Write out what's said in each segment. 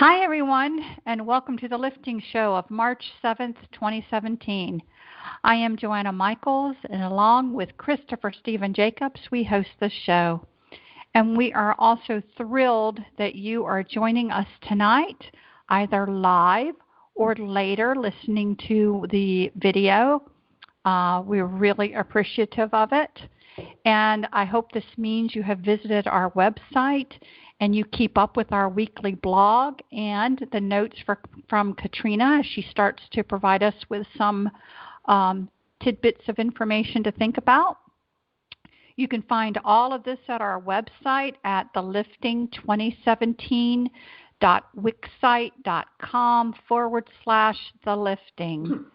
Hi, everyone, and welcome to the Lifting Show of March 7th, 2017. I am Joanna Michaels, and along with Christopher Stephen Jacobs, we host this show. And we are also thrilled that you are joining us tonight, either live or later listening to the video. We're really appreciative of it. And I hope this means you have visited our website and you keep up with our weekly blog and the notes from Katrina as she starts to provide us with some tidbits of information to think about. You can find all of this at our website at thelifting2017.wixsite.com/thelifting.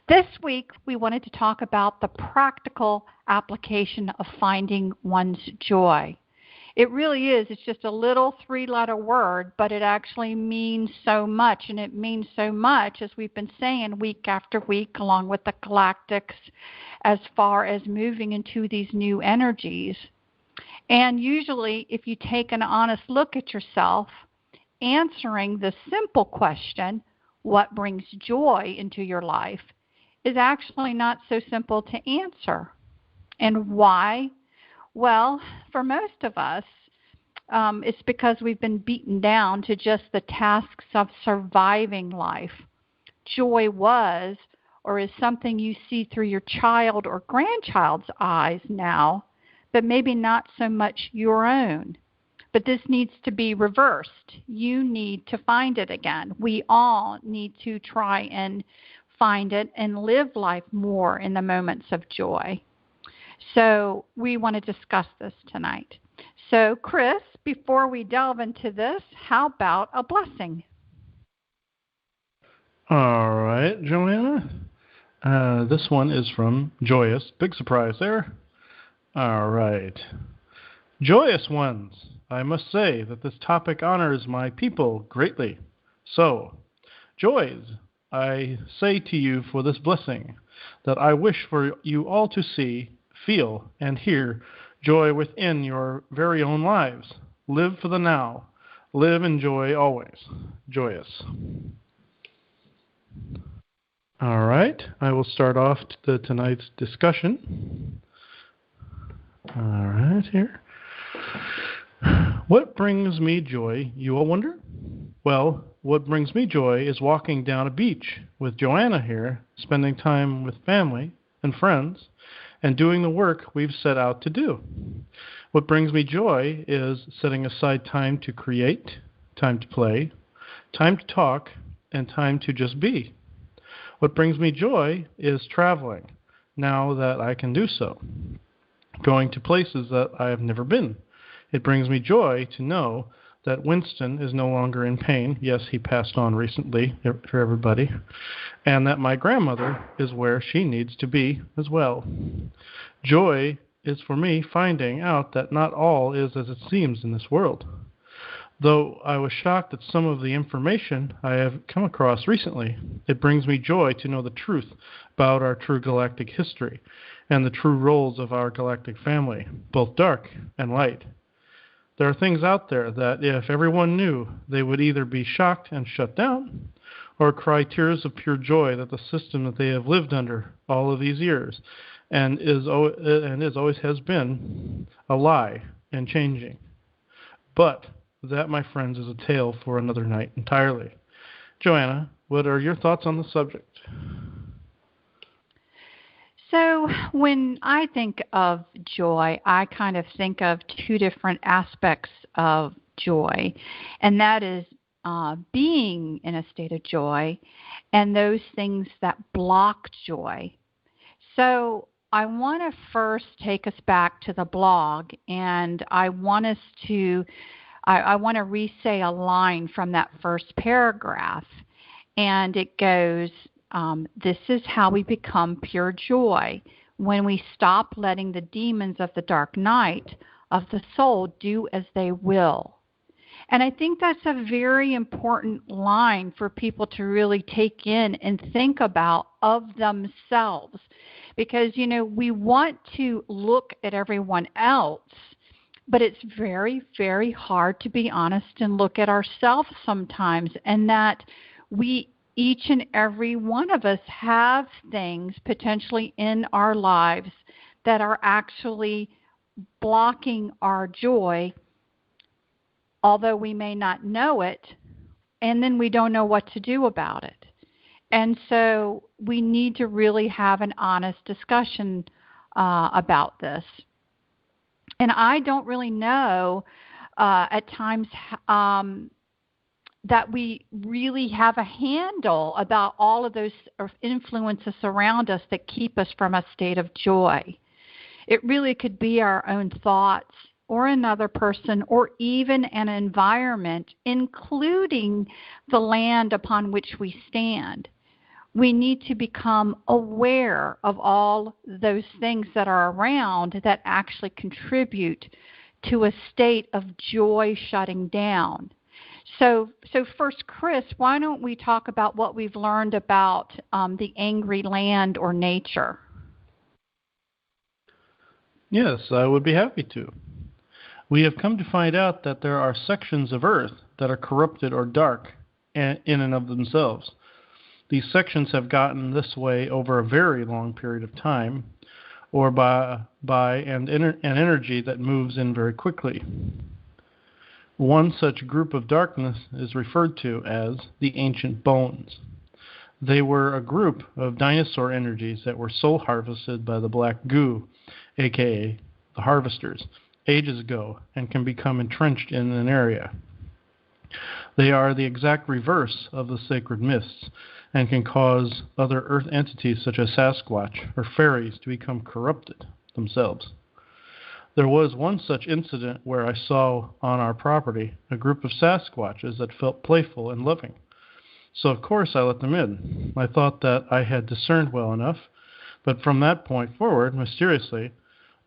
This week, we wanted to talk about the practical application of finding one's joy. It really is. It's just a little three-letter word, but it actually means so much. And it means so much, as we've been saying week after week, along with the galactics, as far as moving into these new energies. And usually, if you take an honest look at yourself, answering the simple question, what brings joy into your life, is actually not so simple to answer. And why? Well, for most of us, it's because we've been beaten down to just the tasks of surviving life. Joy was or is something you see through your child or grandchild's eyes now, but maybe not so much your own. But this needs to be reversed. You need to find it again. We all need to try and find it and live life more in the moments of joy. So we want to discuss this tonight. So Chris, before we delve into this, how about a blessing? All right, Joanna. This one is from Joyous. Big surprise there. All right. Joyous ones, I must say that this topic honors my people greatly. So, joys, I say to you for this blessing, that I wish for you all to see, feel, and hear joy within your very own lives. Live for the now. Live in joy always. Joyous. All right, I will start off tonight's discussion. All right, here. What brings me joy, you all wonder? Well, what brings me joy is walking down a beach with Joanna here, spending time with family and friends, and doing the work we've set out to do. What brings me joy is setting aside time to create, time to play, time to talk, and time to just be. What brings me joy is traveling, now that I can do so, going to places that I have never been. It brings me joy to know that Winston is no longer in pain. Yes, he passed on recently for everybody. And that my grandmother is where she needs to be as well. Joy is for me finding out that not all is as it seems in this world. Though I was shocked at some of the information I have come across recently, it brings me joy to know the truth about our true galactic history and the true roles of our galactic family, both dark and light. There are things out there that if everyone knew, they would either be shocked and shut down or cry tears of pure joy that the system that they have lived under all of these years and always has been a lie and changing. But that, my friends, is a tale for another night entirely. Joanna, what are your thoughts on the subject? So when I think of joy, I kind of think of two different aspects of joy, and that is being in a state of joy and those things that block joy. So I want to first take us back to the blog, and I want to re-say a line from that first paragraph, and it goes, this is how we become pure joy, when we stop letting the demons of the dark night of the soul do as they will. And I think that's a very important line for people to really take in and think about of themselves. Because, we want to look at everyone else But it's very, very hard to be honest and look at ourselves sometimes, and that we, each and every one of us, have things potentially in our lives that are actually blocking our joy, although we may not know it, and then we don't know what to do about it. And so we need to really have an honest discussion about this. And I don't really know at times that we really have a handle about all of those influences around us that keep us from a state of joy. It really could be our own thoughts or another person or even an environment, including the land upon which we stand. We need to become aware of all those things that are around that actually contribute to a state of joy shutting down. So first, Chris, why don't we talk about what we've learned about the angry land or nature? Yes, I would be happy to. We have come to find out that there are sections of Earth that are corrupted or dark in and of themselves. These sections have gotten this way over a very long period of time, or by an energy that moves in very quickly. One such group of darkness is referred to as the Ancient Bones. They were a group of dinosaur energies that were soul harvested by the Black Goo, aka the Harvesters, ages ago, and can become entrenched in an area. They are the exact reverse of the sacred mists, and can cause other earth entities such as Sasquatch or fairies to become corrupted themselves. There was one such incident where I saw on our property a group of Sasquatches that felt playful and loving. So of course I let them in. I thought that I had discerned well enough, but from that point forward, mysteriously,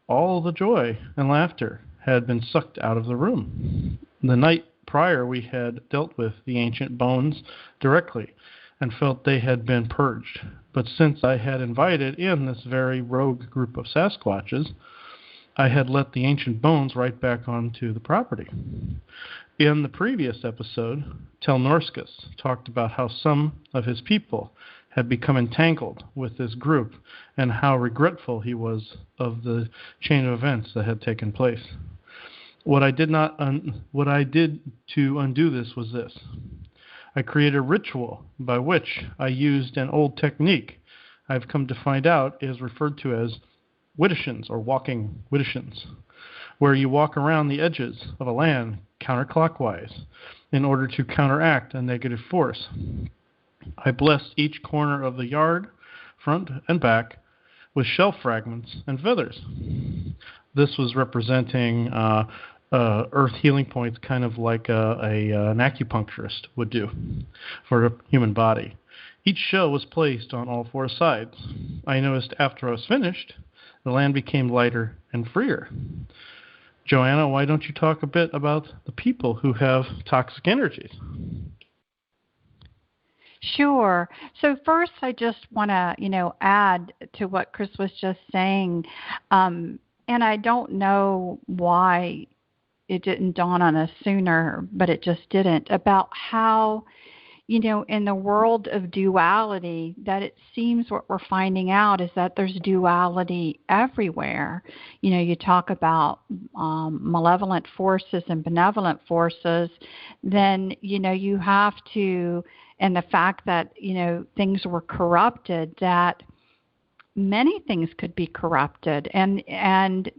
all the joy and laughter had been sucked out of the room. The night prior we had dealt with the Ancient Bones directly, and felt they had been purged. But since I had invited in this very rogue group of Sasquatches, I had let the Ancient Bones right back onto the property. In the previous episode, Telnorskus talked about how some of his people had become entangled with this group and how regretful he was of the chain of events that had taken place. What I did to undo this was this. I created a ritual by which I used an old technique I've come to find out is referred to as Widdershins, or walking Widdershins, where you walk around the edges of a land counterclockwise in order to counteract a negative force. I blessed each corner of the yard, front and back, with shell fragments and feathers. This was representing earth healing points, kind of like an acupuncturist would do for a human body. Each shell was placed on all four sides. I noticed after I was finished, the land became lighter and freer. Joanna, why don't you talk a bit about the people who have toxic energies? Sure. So first, I just want to, add to what Chris was just saying, and I don't know why it didn't dawn on us sooner, but it just didn't, about how, in the world of duality, that it seems what we're finding out is that there's duality everywhere. You talk about malevolent forces and benevolent forces, then, you have to, and the fact that, things were corrupted, that many things could be corrupted. And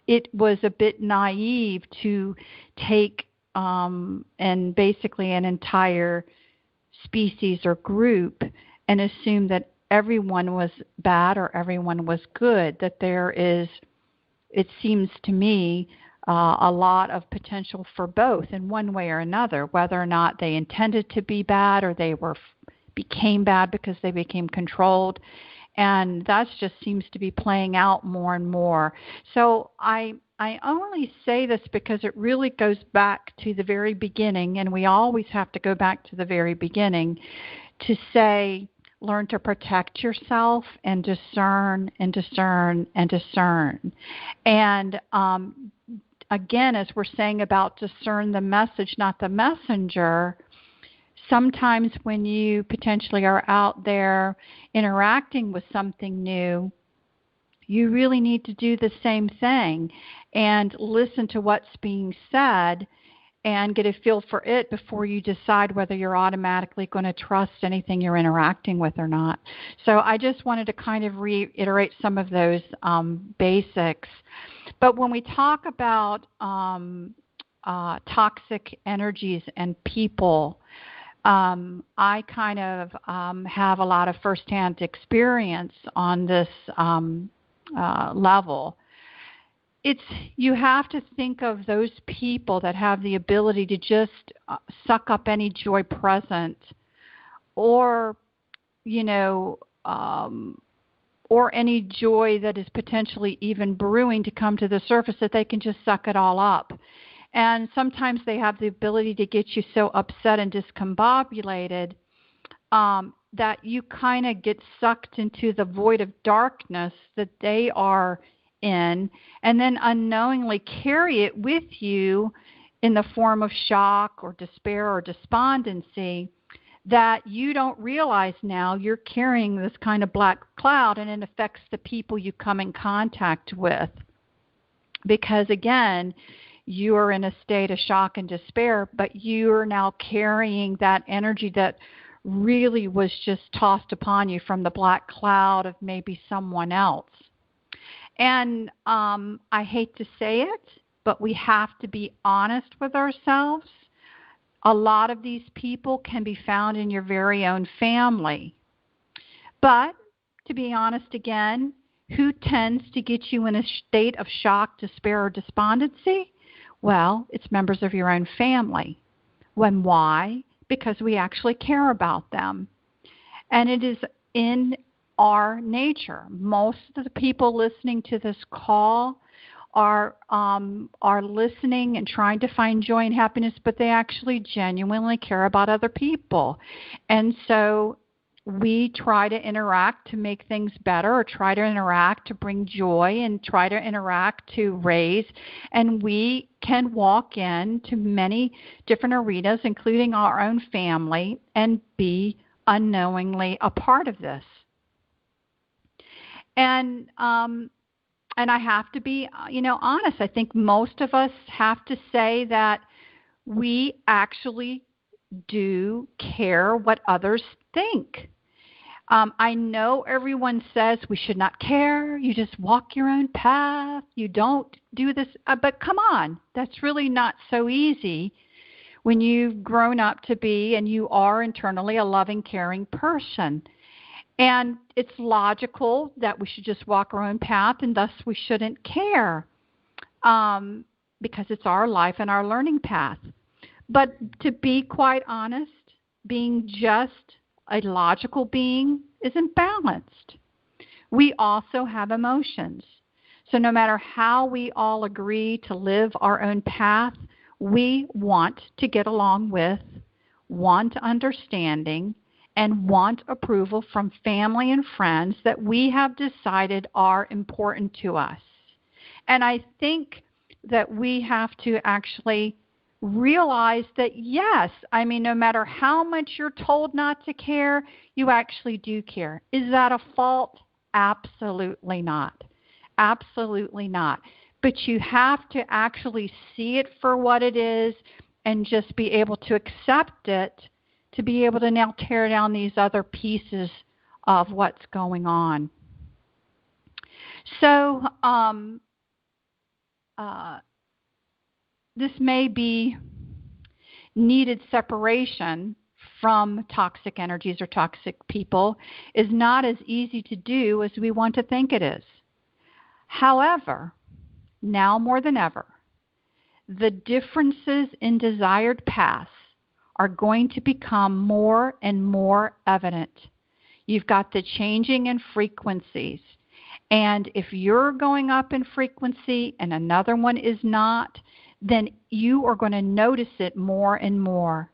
it was a bit naive to take and basically an entire species or group and assume that everyone was bad or everyone was good, that there is, it seems to me, a lot of potential for both in one way or another, whether or not they intended to be bad or they became bad because they became controlled. And that just seems to be playing out more and more. So I only say this because it really goes back to the very beginning, and we always have to go back to the very beginning to say, learn to protect yourself and discern and discern and discern. And again, as we're saying about discern the message, not the messenger, sometimes when you potentially are out there interacting with something new, you really need to do the same thing and listen to what's being said and get a feel for it before you decide whether you're automatically going to trust anything you're interacting with or not. So I just wanted to kind of reiterate some of those basics. But when we talk about toxic energies and people, I kind of have a lot of firsthand experience on this level. You have to think of those people that have the ability to just suck up any joy present, or or any joy that is potentially even brewing to come to the surface, that they can just suck it all up. And sometimes they have the ability to get you so upset and discombobulated that you kind of get sucked into the void of darkness that they are in, and then unknowingly carry it with you in the form of shock or despair or despondency, that you don't realize now you're carrying this kind of black cloud, and it affects the people you come in contact with. Because again, you are in a state of shock and despair, but you are now carrying that energy that really was just tossed upon you from the black cloud of maybe someone else. And I hate to say it, but we have to be honest with ourselves. A lot of these people can be found in your very own family. But to be honest again, who tends to get you in a state of shock, despair, or despondency? Well, it's members of your own family. When why? Because we actually care about them. And it is in our nature. Most of the people listening to this call are listening and trying to find joy and happiness, but they actually genuinely care about other people. And so we try to interact to make things better, or try to interact to bring joy, and try to interact to raise. And we can walk into many different arenas, including our own family, and be unknowingly a part of this. And I have to be, honest. I think most of us have to say that we actually do care what others think. I know everyone says we should not care. You just walk your own path. You don't do this. But come on, that's really not so easy when you've grown up to be, and you are internally a loving, caring person. And it's logical that we should just walk our own path, and thus we shouldn't care because it's our life and our learning path. But to be quite honest, being just a logical being isn't balanced. We also have emotions. So no matter how we all agree to live our own path, we want to get along with, want understanding, and want approval from family and friends that we have decided are important to us. And I think that we have to actually realize that, yes, no matter how much you're told not to care, you actually do care. Is that a fault? Absolutely not. Absolutely not. But you have to actually see it for what it is and just be able to accept it, to be able to now tear down these other pieces of what's going on. So this may be needed separation from toxic energies or toxic people is not as easy to do as we want to think it is. However, now more than ever, the differences in desired paths are going to become more and more evident. You've got the changing in frequencies. And if you're going up in frequency and another one is not, then you are going to notice it more and more.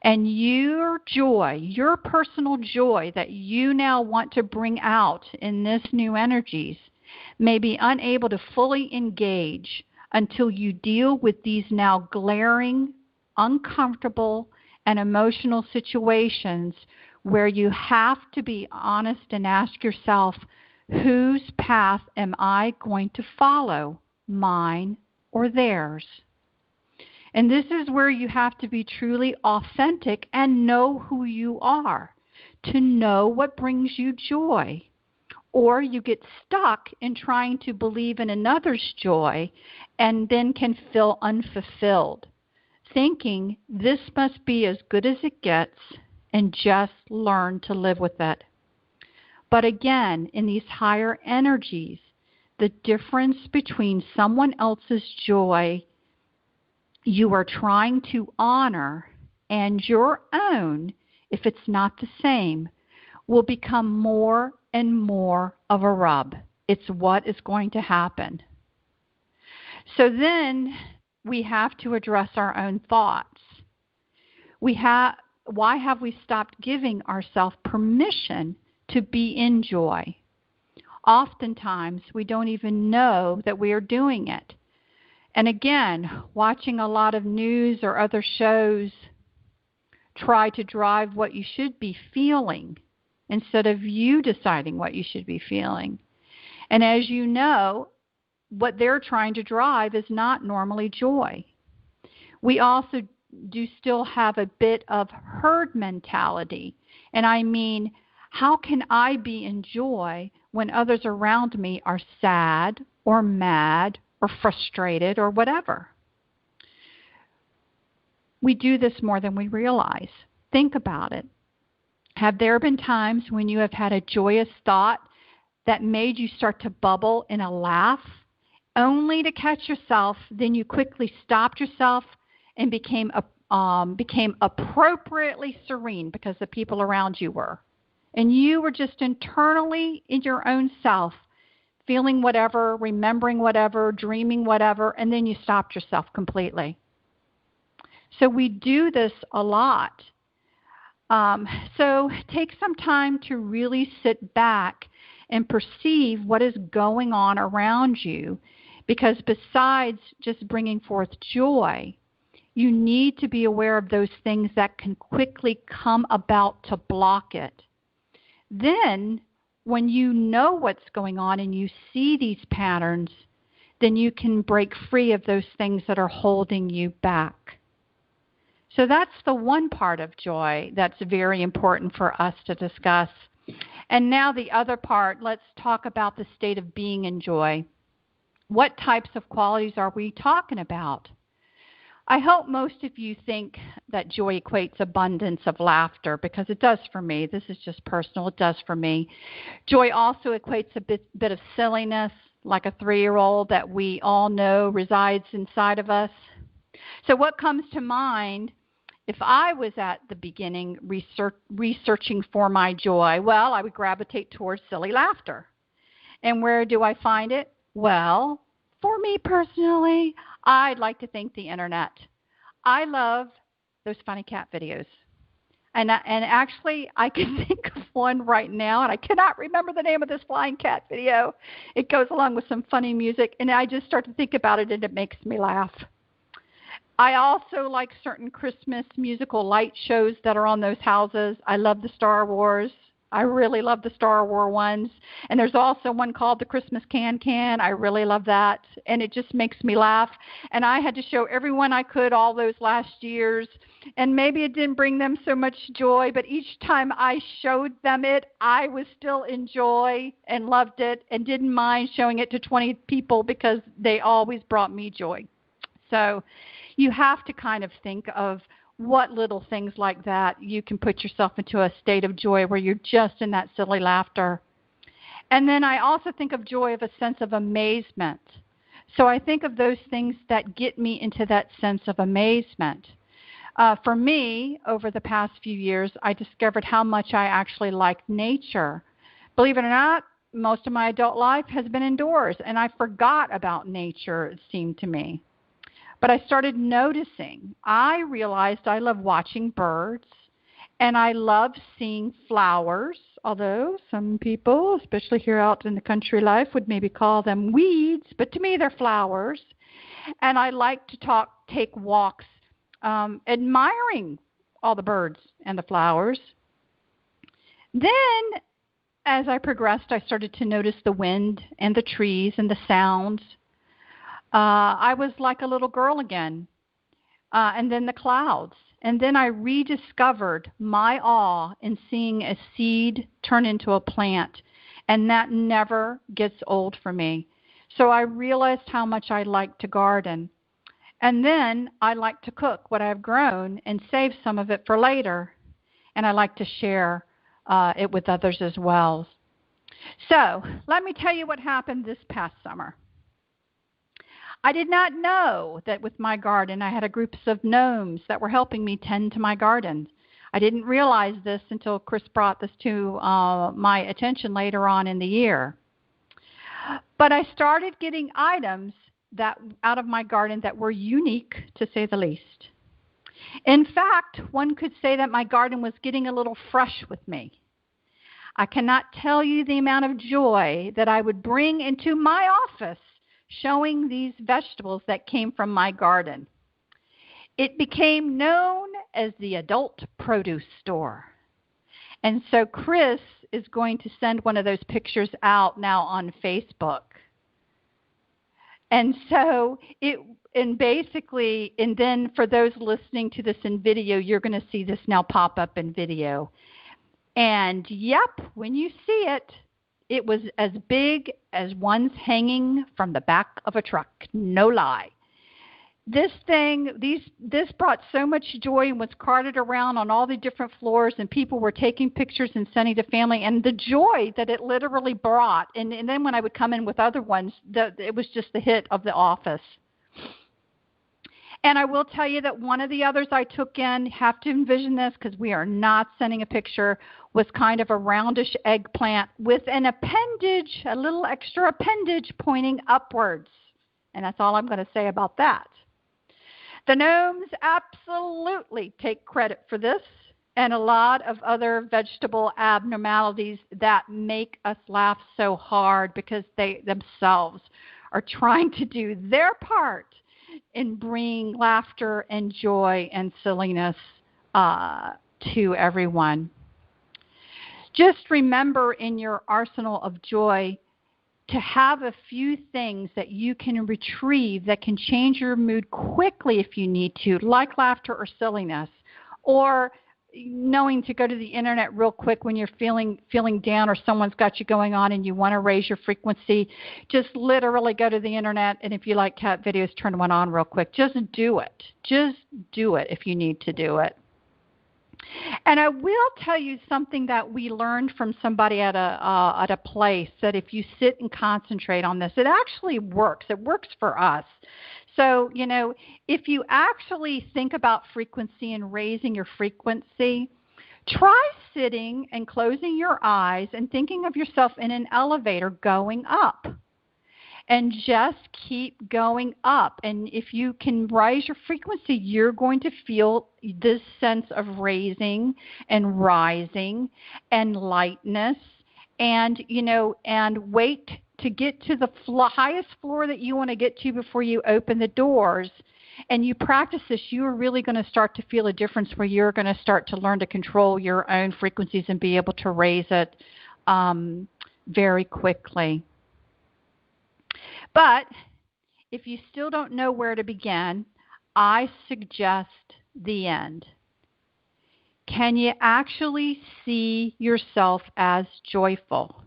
And your joy, your personal joy that you now want to bring out in this new energies may be unable to fully engage until you deal with these now glaring, uncomfortable, and emotional situations where you have to be honest and ask yourself, whose path am I going to follow, mine or theirs? And this is where you have to be truly authentic and know who you are, to know what brings you joy. Or you get stuck in trying to believe in another's joy and then can feel unfulfilled, thinking this must be as good as it gets and just learn to live with it. But again, in these higher energies, the difference between someone else's joy you are trying to honor and your own, if it's not the same, will become more and more of a rub. It's what is going to happen. So then we have to address our own thoughts. Why have we stopped giving ourselves permission to be in joy? Oftentimes, we don't even know that we are doing it. And again, watching a lot of news or other shows try to drive what you should be feeling instead of you deciding what you should be feeling. And as you know, what they're trying to drive is not normally joy. We also do still have a bit of herd mentality. And I mean, how can I be in joy when others around me are sad or mad or frustrated or whatever? We do this more than we realize. Think about it. Have there been times when you have had a joyous thought that made you start to bubble in a laugh, only to catch yourself, then you quickly stopped yourself and became appropriately serene because the people around you were? And you were just internally in your own self, feeling whatever, remembering whatever, dreaming whatever, and then you stopped yourself completely. So we do this a lot. So take some time to really sit back and perceive what is going on around you, because besides just bringing forth joy, you need to be aware of those things that can quickly come about to block it. Then, when you know what's going on and you see these patterns, then you can break free of those things that are holding you back. So that's the one part of joy that's very important for us to discuss. And now the other part, let's talk about the state of being in joy. What types of qualities are we talking about? I hope most of you think that joy equates abundance of laughter, because it does for me. This is just personal. It does for me. Joy also equates a bit of silliness, like a 3-year-old that we all know resides inside of us. So what comes to mind if I was at the beginning researching for my joy? Well, I would gravitate towards silly laughter. And where do I find it? Well, for me personally, I'd like to thank the internet. I love those funny cat videos. And actually, I can think of one right now, and I cannot remember the name of this flying cat video. It goes along with some funny music, and I just start to think about it, and it makes me laugh. I also like certain Christmas musical light shows that are on those houses. I love the Star Wars. I really love the Star Wars ones. And there's also one called the Christmas Can. I really love that. And it just makes me laugh. And I had to show everyone I could all those last years. And maybe it didn't bring them so much joy, but each time I showed them it, I was still in joy and loved it and didn't mind showing it to 20 people because they always brought me joy. So you have to kind of think of what little things like that you can put yourself into a state of joy where you're just in that silly laughter. And then I also think of joy of a sense of amazement. So I think of those things that get me into that sense of amazement. For me, over the past few years, I discovered how much I actually like nature. Believe it or not, most of my adult life has been indoors, and I forgot about nature, it seemed to me. But I started noticing. I realized I love watching birds, and I love seeing flowers, although some people, especially here out in the country life, would maybe call them weeds, but to me they're flowers. And I like to take walks, admiring all the birds and the flowers. Then, as I progressed, I started to notice the wind and the trees and the sounds. I was like a little girl again. And then the clouds. And then I rediscovered my awe in seeing a seed turn into a plant. And that never gets old for me. So I realized how much I like to garden. And then I like to cook what I've grown and save some of it for later. And I like to share it with others as well. So let me tell you what happened this past summer. I did not know that with my garden I had a group of gnomes that were helping me tend to my garden. I didn't realize this until Chris brought this to my attention later on in the year. But I started getting items that out of my garden that were unique, to say the least. In fact, one could say that my garden was getting a little fresh with me. I cannot tell you the amount of joy that I would bring into my office showing these vegetables that came from my garden. It became known as the adult produce store. And so Chris is going to send one of those pictures out now on Facebook. And so and then for those listening to this in video, you're going to see this now pop up in video. And yep, when you see it, it was as big as one's hanging from the back of a truck. No lie. This brought so much joy and was carted around on all the different floors, and people were taking pictures and sending to family, and the joy that it literally brought. And then when I would come in with other ones, it was just the hit of the office. And I will tell you that one of the others I took in, have to envision this because we are not sending a picture, was kind of a roundish eggplant with an appendage, a little extra appendage pointing upwards. And that's all I'm going to say about that. The gnomes absolutely take credit for this and a lot of other vegetable abnormalities that make us laugh so hard because they themselves are trying to do their part in bringing laughter and joy and silliness to everyone. Just remember in your arsenal of joy to have a few things that you can retrieve that can change your mood quickly if you need to, like laughter or silliness, or knowing to go to the internet real quick when you're feeling down or someone's got you going on and you want to raise your frequency. Just literally go to the internet, and if you like cat videos, turn one on real quick. Just do it. Just do it if you need to do it. And I will tell you something that we learned from somebody at a place, that if you sit and concentrate on this, it actually works. It works for us. So, if you actually think about frequency and raising your frequency, try sitting and closing your eyes and thinking of yourself in an elevator going up. And just keep going up. And if you can raise your frequency, you're going to feel this sense of raising and rising and lightness and, and wait to get to the highest floor that you want to get to before you open the doors. And you practice this, you are really going to start to feel a difference where you're going to start to learn to control your own frequencies and be able to raise it very quickly. But if you still don't know where to begin, I suggest the end. Can you actually see yourself as joyful?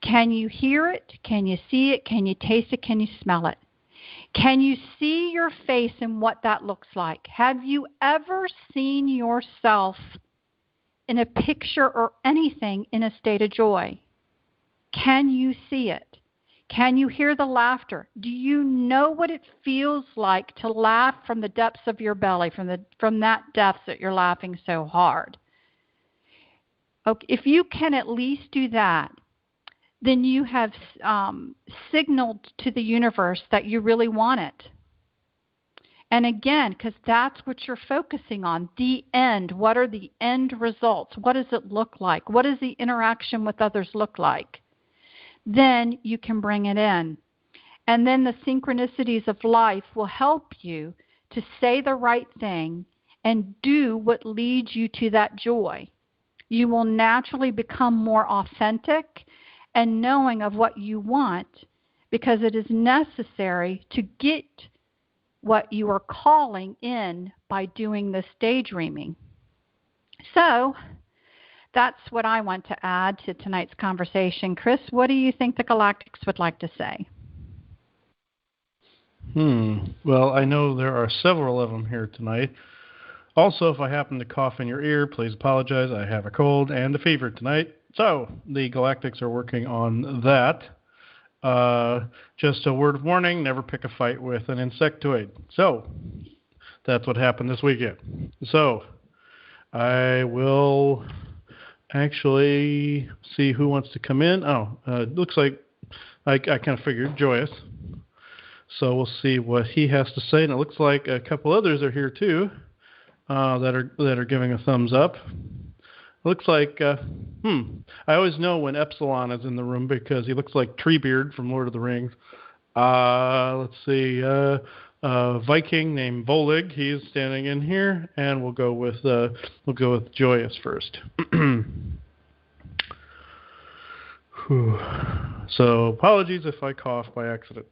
Can you hear it? Can you see it? Can you taste it? Can you smell it? Can you see your face and what that looks like? Have you ever seen yourself in a picture or anything in a state of joy? Can you see it? Can you hear the laughter? Do you know what it feels like to laugh from the depths of your belly, from that depths that you're laughing so hard? Okay, if you can at least do that, then you have signaled to the universe that you really want it. And again, because that's what you're focusing on, the end. What are the end results? What does it look like? What does the interaction with others look like? Then you can bring it in. And then the synchronicities of life will help you to say the right thing and do what leads you to that joy. You will naturally become more authentic and knowing of what you want because it is necessary to get what you are calling in by doing this daydreaming. So that's what I want to add to tonight's conversation. Chris, what do you think the Galactics would like to say? Well, I know there are several of them here tonight. Also, if I happen to cough in your ear, please apologize. I have a cold and a fever tonight. So, the Galactics are working on that. Just a word of warning, never pick a fight with an insectoid. So, that's what happened this weekend. So, I will actually see who wants to come in. It looks like I kind of figured Joyous. So we'll see what he has to say. And it looks like a couple others are here too that are giving a thumbs up. It looks like, I always know when Epsilon is in the room because he looks like Treebeard from Lord of the Rings. Let's see, Viking named Volig, he's standing in here, and we'll go with Joyous first. So apologies if I cough by accident.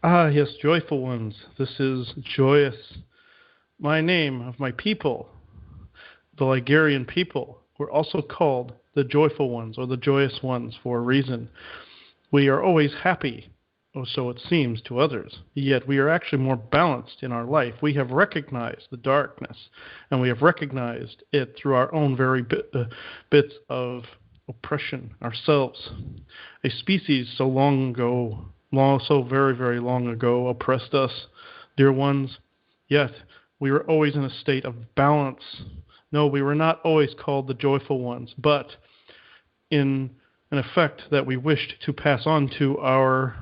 Yes, joyful ones. This is Joyous. My name of my people, the Ligurian people, were also called the joyful ones or the joyous ones for a reason. We are always happy, or so it seems to others, yet we are actually more balanced in our life. We have recognized the darkness, and we have recognized it through our own very bits of oppression ourselves. A species so very, very long ago oppressed us, dear ones, yet we were always in a state of balance. No, we were not always called the joyful ones, but in an effect that we wished to pass on to our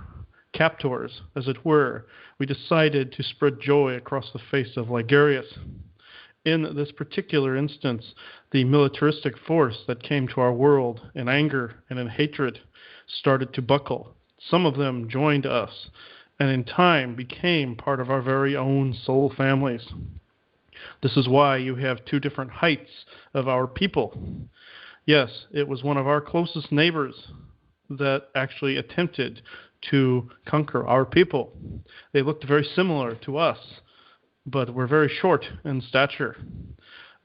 captors, as it were, we decided to spread joy across the face of Ligurius. In this particular instance, the militaristic force that came to our world in anger and in hatred started to buckle. Some of them joined us, and in time became part of our very own soul families. This is why you have two different heights of our people. Yes, it was one of our closest neighbors that actually attempted to conquer our people. They looked very similar to us, but were very short in stature.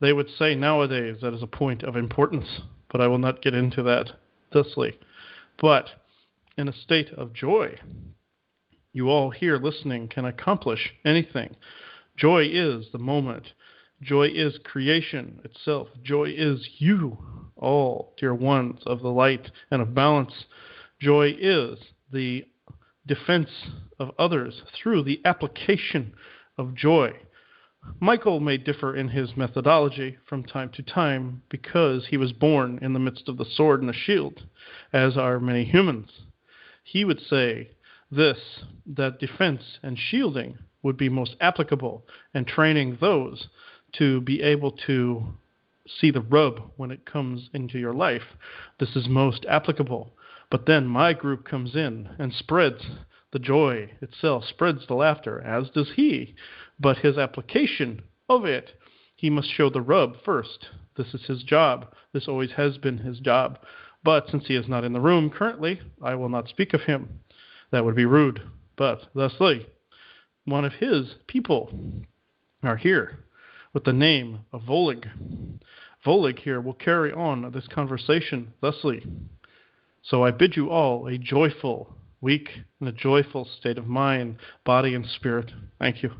They would say nowadays that is a point of importance, but I will not get into that thusly. But in a state of joy, you all here listening can accomplish anything. Joy is the moment. Joy is creation itself. Joy is you, all dear ones of the light and of balance. Joy is the defense of others through the application of joy. Michael may differ in his methodology from time to time because he was born in the midst of the sword and the shield, as are many humans. He would say that defense and shielding would be most applicable, and training those to be able to see the rub when it comes into your life. This is most applicable. But then my group comes in and spreads the joy itself, spreads the laughter, as does he. But his application of it, he must show the rub first. This is his job. This always has been his job. But since he is not in the room currently, I will not speak of him. That would be rude. But thusly, one of his people are here with the name of Volig. Volig here will carry on this conversation thusly. So I bid you all a joyful week and a joyful state of mind, body, and spirit. Thank you.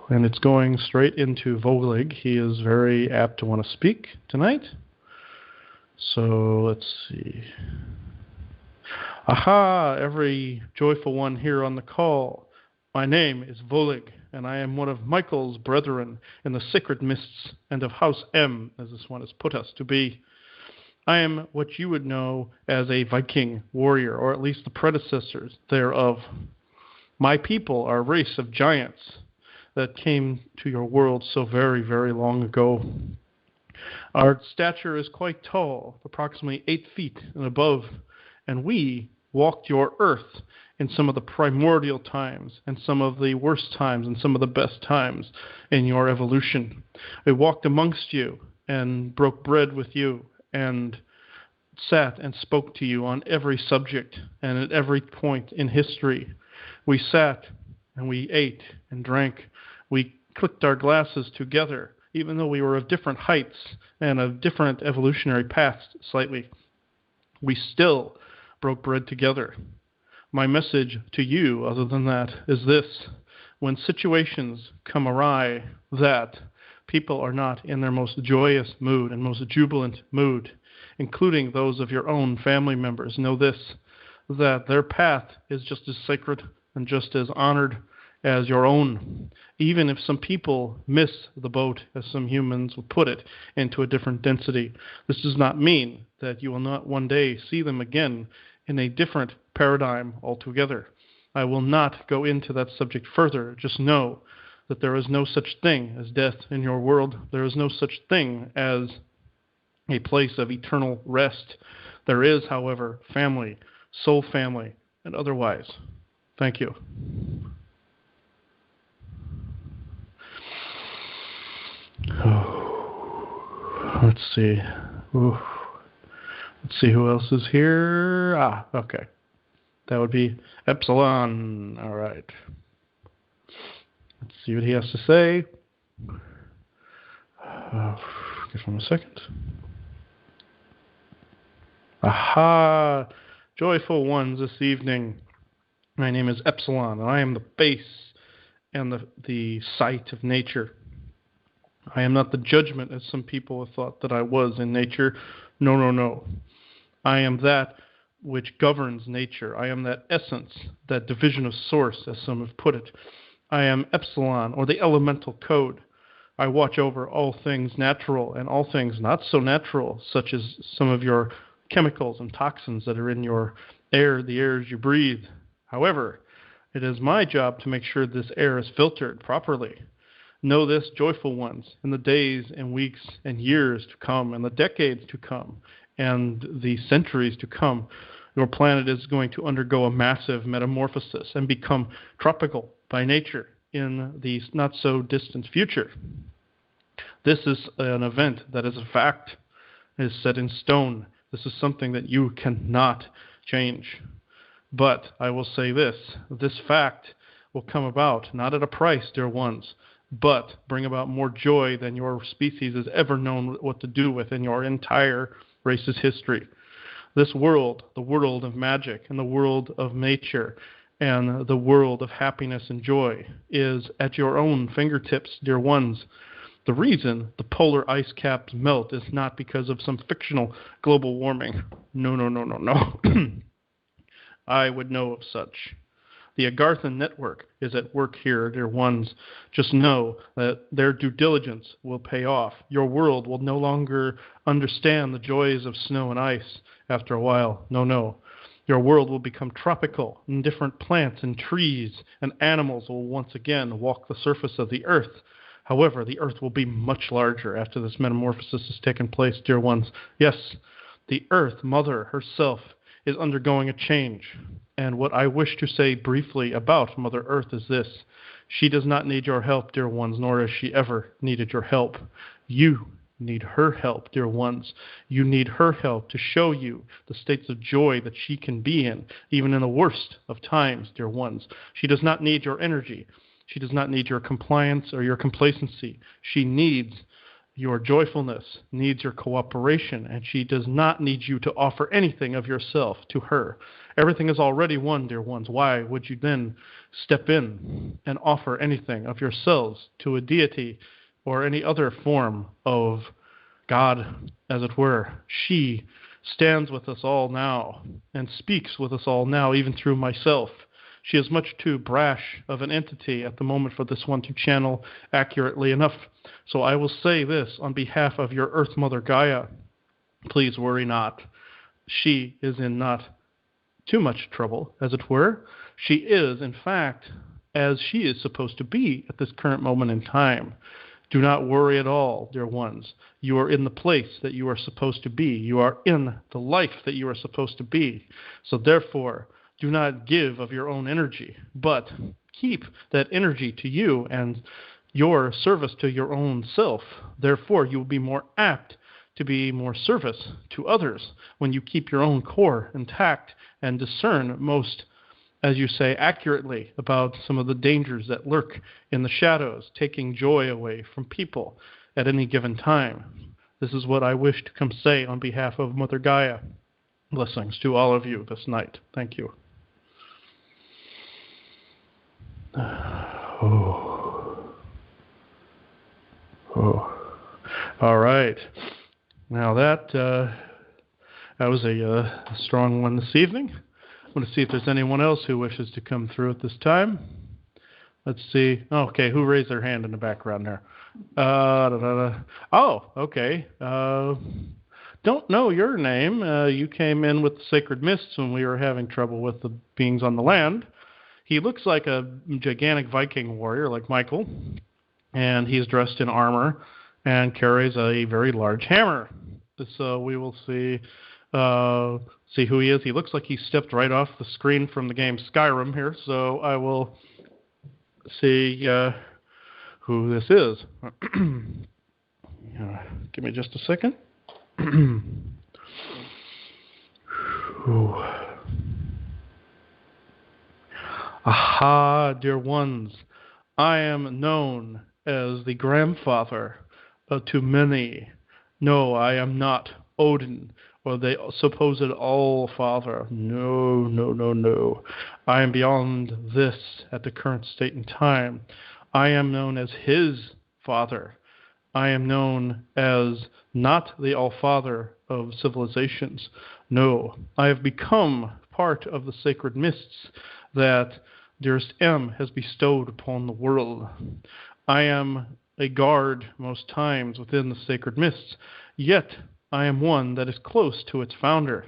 And it's going straight into Volig. He is very apt to want to speak tonight. So let's see. Aha, every joyful one here on the call. My name is Volig, and I am one of Michael's brethren in the sacred mists and of House M, as this one has put us to be. I am what you would know as a Viking warrior, or at least the predecessors thereof. My people are a race of giants. that came to your world so very, very long ago. Our stature is quite tall, approximately 8 feet and above, and we walked your earth in some of the primordial times, and some of the worst times, and some of the best times in your evolution. We walked amongst you, and broke bread with you, and sat and spoke to you on every subject, and at every point in history. We sat, and we ate and drank. We clicked our glasses together, even though we were of different heights, and of different evolutionary paths slightly. We still broke bread together. My message to you, other than that, is this. When situations come awry, that people are not in their most joyous mood and most jubilant mood, including those of your own family members, know this, that their path is just as sacred and just as honored as your own, even if some people miss the boat, as some humans will put it, into a different density. This does not mean that you will not one day see them again in a different paradigm altogether. I will not go into that subject further. Just know that there is no such thing as death in your world. There is no such thing as a place of eternal rest. There is, however, family, soul family, and otherwise. Thank you. Let's see. Let's see who else is here. Okay. That would be Epsilon. All right. Let's see what he has to say. Give him a second. Aha! Joyful ones this evening. My name is Epsilon, and I am the base and the sight of nature. I am not the judgment, as some people have thought that I was in nature. No, no, no. I am that which governs nature. I am that essence, that division of source, as some have put it. I am Epsilon, or the elemental code. I watch over all things natural and all things not so natural, such as some of your chemicals and toxins that are in your air, the airs you breathe. However, it is my job to make sure this air is filtered properly. Know this, joyful ones, in the days and weeks and years to come, and the decades to come, and the centuries to come, your planet is going to undergo a massive metamorphosis and become tropical by nature in the not-so-distant future. This is an event that is a fact, is set in stone. This is something that you cannot change. But I will say this fact will come about, not at a price, dear ones, but bring about more joy than your species has ever known what to do with in your entire race's history. This world, the world of magic and the world of nature and the world of happiness and joy, is at your own fingertips, dear ones. The reason the polar ice caps melt is not because of some fictional global warming. No, no, no, no, no. I would know of such. The Agarthan network is at work here, dear ones. Just know that their due diligence will pay off. Your world will no longer understand the joys of snow and ice after a while. No, no. Your world will become tropical, and different plants and trees and animals will once again walk the surface of the earth. However, the earth will be much larger after this metamorphosis has taken place, dear ones. Yes, the earth mother herself is undergoing a change. And what I wish to say briefly about Mother Earth is this. She does not need your help, dear ones, nor has she ever needed your help. You need her help, dear ones. You need her help to show you the states of joy that she can be in, even in the worst of times, dear ones. She does not need your energy. She does not need your compliance or your complacency. She needs your joyfulness, needs your cooperation, and she does not need you to offer anything of yourself to her. Everything is already won, dear ones. Why would you then step in and offer anything of yourselves to a deity or any other form of God, as it were? She stands with us all now and speaks with us all now, even through myself. She is much too brash of an entity at the moment for this one to channel accurately enough. So I will say this on behalf of your Earth Mother Gaia. Please worry not. She is in not too much trouble, as it were. She is, in fact, as she is supposed to be at this current moment in time. Do not worry at all, dear ones. You are in the place that you are supposed to be. You are in the life that you are supposed to be. So therefore, do not give of your own energy, but keep that energy to you and your service to your own self. Therefore, you will be more apt to be more service to others when you keep your own core intact and discern most, as you say, accurately about some of the dangers that lurk in the shadows, taking joy away from people at any given time. This is what I wish to come say on behalf of Mother Gaia. Blessings to all of you this night. Thank you. All right. Now that was a strong one this evening. I'm going to see if there's anyone else who wishes to come through at this time. Let's see. Oh, okay, who raised their hand in the background there? Oh, okay. Don't know your name. You came in with the Sacred Mists when we were having trouble with the beings on the land. He looks like a gigantic Viking warrior like Michael, and he's dressed in armor and carries a very large hammer. So we will see who he is. He looks like he stepped right off the screen from the game Skyrim here, so I will see who this is. Give me just a second. Aha, dear ones, I am known as the grandfather to many. No, I am not Odin, or the supposed All-Father. No, no, no, no. I am beyond this at the current state and time. I am known as his father. I am known as not the All-Father of civilizations. No, I have become part of the sacred mists that dearest M has bestowed upon the world. I am a guard most times within the sacred mists, yet I am one that is close to its founder,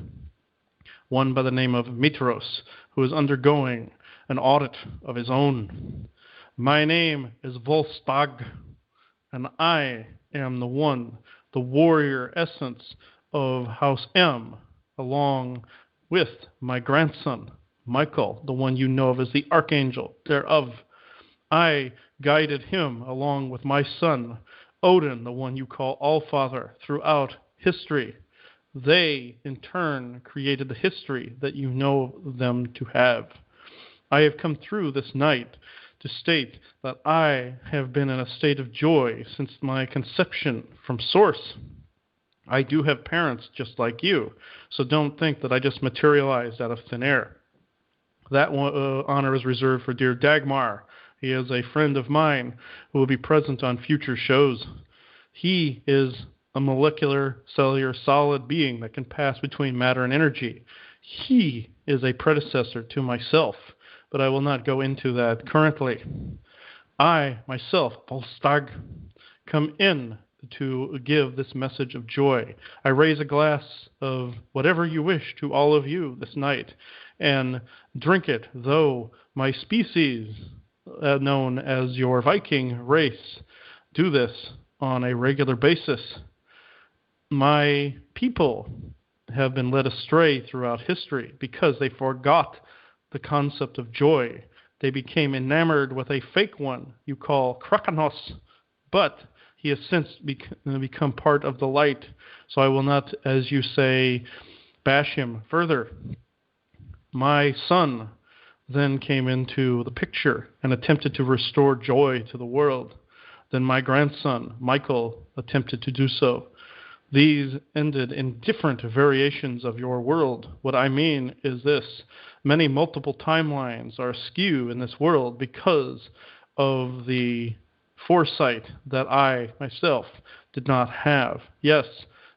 one by the name of Mitros, who is undergoing an audit of his own. My name is Volstagg, and I am the one, the warrior essence of House M, along with my grandson, Michael, the one you know of as the Archangel thereof. I guided him along with my son, Odin, the one you call All-Father, throughout history. They, in turn, created the history that you know them to have. I have come through this night to state that I have been in a state of joy since my conception from Source. I do have parents just like you, so don't think that I just materialized out of thin air. That honor is reserved for dear Dagmar. He is a friend of mine who will be present on future shows. He is a molecular, cellular, solid being that can pass between matter and energy. He is a predecessor to myself, but I will not go into that currently. I, myself, Volstagg, come in to give this message of joy. I raise a glass of whatever you wish to all of you this night, and drink it, though my species, known as your Viking race, do this on a regular basis. My people have been led astray throughout history because they forgot the concept of joy. They became enamored with a fake one you call Krakanos, but he has since become part of the light, so I will not, as you say, bash him further. My son then came into the picture and attempted to restore joy to the world. Then my grandson, Michael, attempted to do so. These ended in different variations of your world. What I mean is this: many multiple timelines are askew in this world because of the foresight that I, myself, did not have. Yes,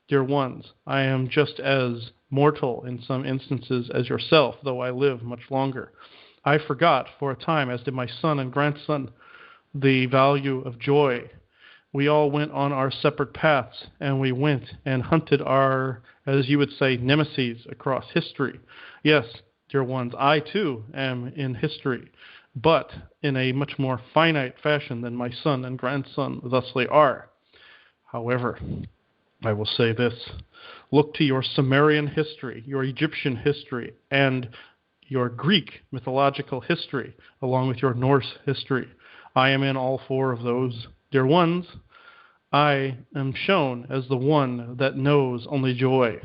dear ones, I am just as mortal in some instances as yourself, though I live much longer. I forgot for a time, as did my son and grandson, the value of joy. We all went on our separate paths, and we went and hunted our, as you would say, nemeses across history. Yes, dear ones, I too am in history. but in a much more finite fashion than my son and grandson thusly are. However, I will say this. Look to your Sumerian history, your Egyptian history, and your Greek mythological history, along with your Norse history. I am in all four of those, dear ones. I am shown as the one that knows only joy.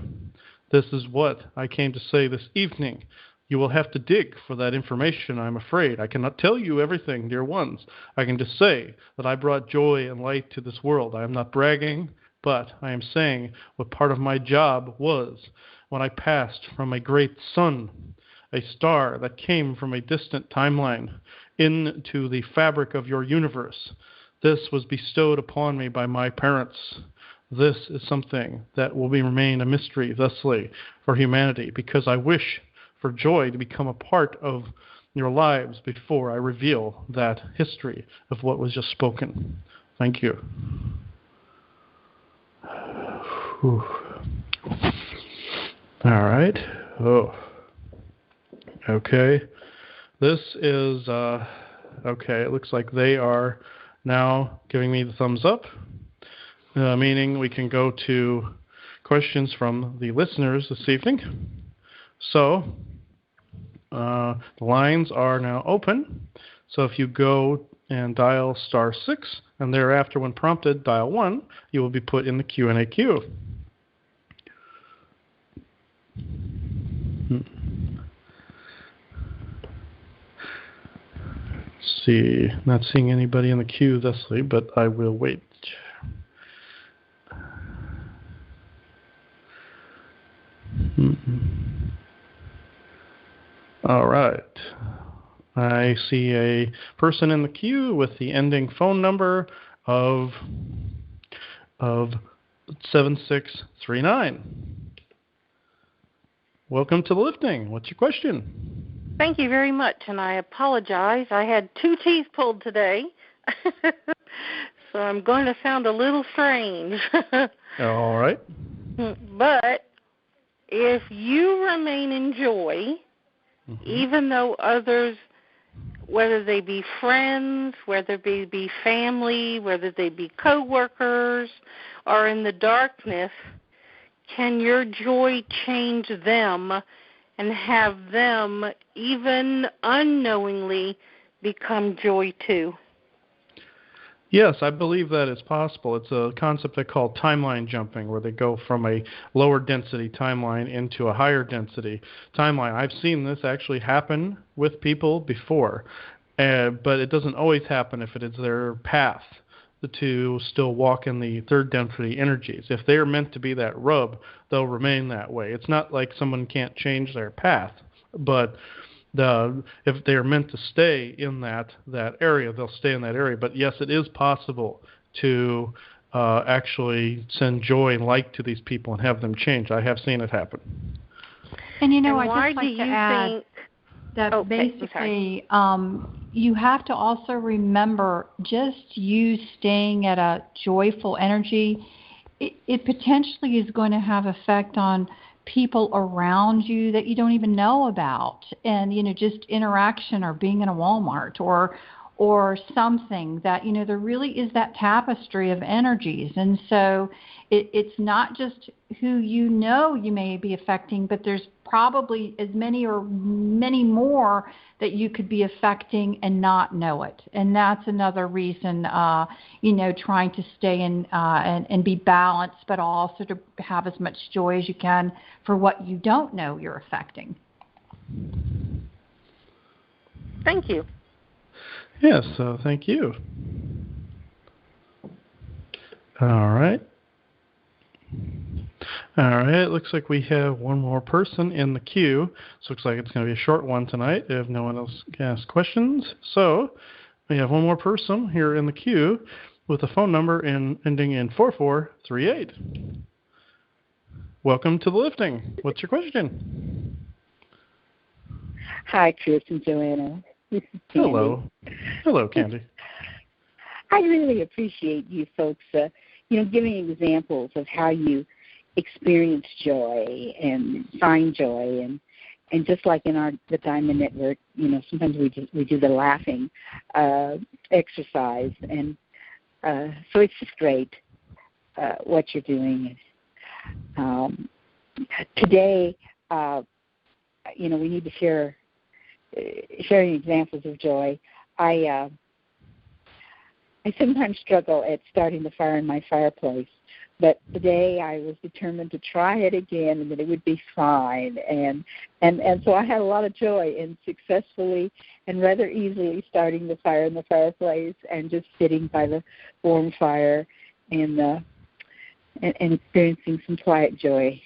This is what I came to say this evening. You will have to dig for that information, I'm afraid. I cannot tell you everything, dear ones. I can just say that I brought joy and light to this world. I am not bragging, but I am saying what part of my job was when I passed from a great sun, a star that came from a distant timeline, into the fabric of your universe. This was bestowed upon me by my parents. This is something that will remain a mystery thusly for humanity, because I wish for joy to become a part of your lives before I reveal that history of what was just spoken. Thank you. Whew. All right. Oh. Okay. This is, okay, it looks like they are now giving me the thumbs up, meaning we can go to questions from the listeners this evening. So, the lines are now open. So if you go and dial *6, and thereafter, when prompted, dial 1, you will be put in the Q&A queue. Let's see, not seeing anybody in the queue thusly, but I will wait. All right. I see a person in the queue with the ending phone number of 7639. Welcome to the lifting. What's your question? Thank you very much, and I apologize. I had 2 teeth pulled today, so I'm going to sound a little strange. All right. But if you remain in joy, even though others, whether they be friends, whether they be family, whether they be co-workers, are in the darkness, can your joy change them and have them, even unknowingly, become joy too? Yes, I believe that is possible. It's a concept they call timeline jumping, where they go from a lower density timeline into a higher density timeline. I've seen this actually happen with people before, but it doesn't always happen if it is their path to still walk in the third density energies. If they're meant to be that rub, they'll remain that way. It's not like someone can't change their path, but if they're meant to stay in that area, they'll stay in that area. But yes, it is possible to actually send joy and light to these people and have them change. I have seen it happen. And And I'd just like to add that basically you have to also remember, just you staying at a joyful energy, it potentially is going to have effect on people around you that you don't even know about, and just interaction or being in a Walmart or something that there really is that tapestry of energies. And so it's not just who you may be affecting, but there's probably as many or many more that you could be affecting and not know it. And that's another reason trying to stay in and be balanced, but also to have as much joy as you can for what you don't know you're affecting. Thank you. Yes, thank you. All right. It looks like we have one more person in the queue. So it looks like it's going to be a short one tonight if no one else can ask questions. So we have one more person here in the queue with a phone number ending in 4438. Welcome to the lifting. What's your question? Hi, Chris and Joanna. This is Candy. Hello. Hello, Candy. I really appreciate you folks, giving examples of how you experience joy and find joy. and just like in the Diamond Network, sometimes we do the laughing exercise, and so it's just great what you're doing. Today, we need to share sharing examples of joy. I sometimes struggle at starting the fire in my fireplace, but today I was determined to try it again and that it would be fine. And so I had a lot of joy in successfully and rather easily starting the fire in the fireplace and just sitting by the warm fire and experiencing some quiet joy.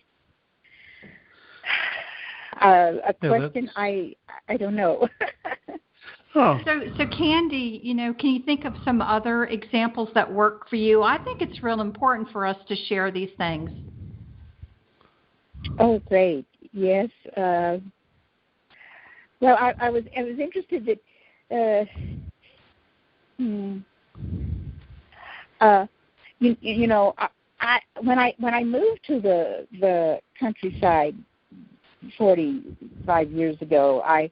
A question, I don't know. Oh. So Candy, can you think of some other examples that work for you? I think it's real important for us to share these things. Oh, great. Yes. Well, I was interested that when I moved to the countryside 45 years ago, I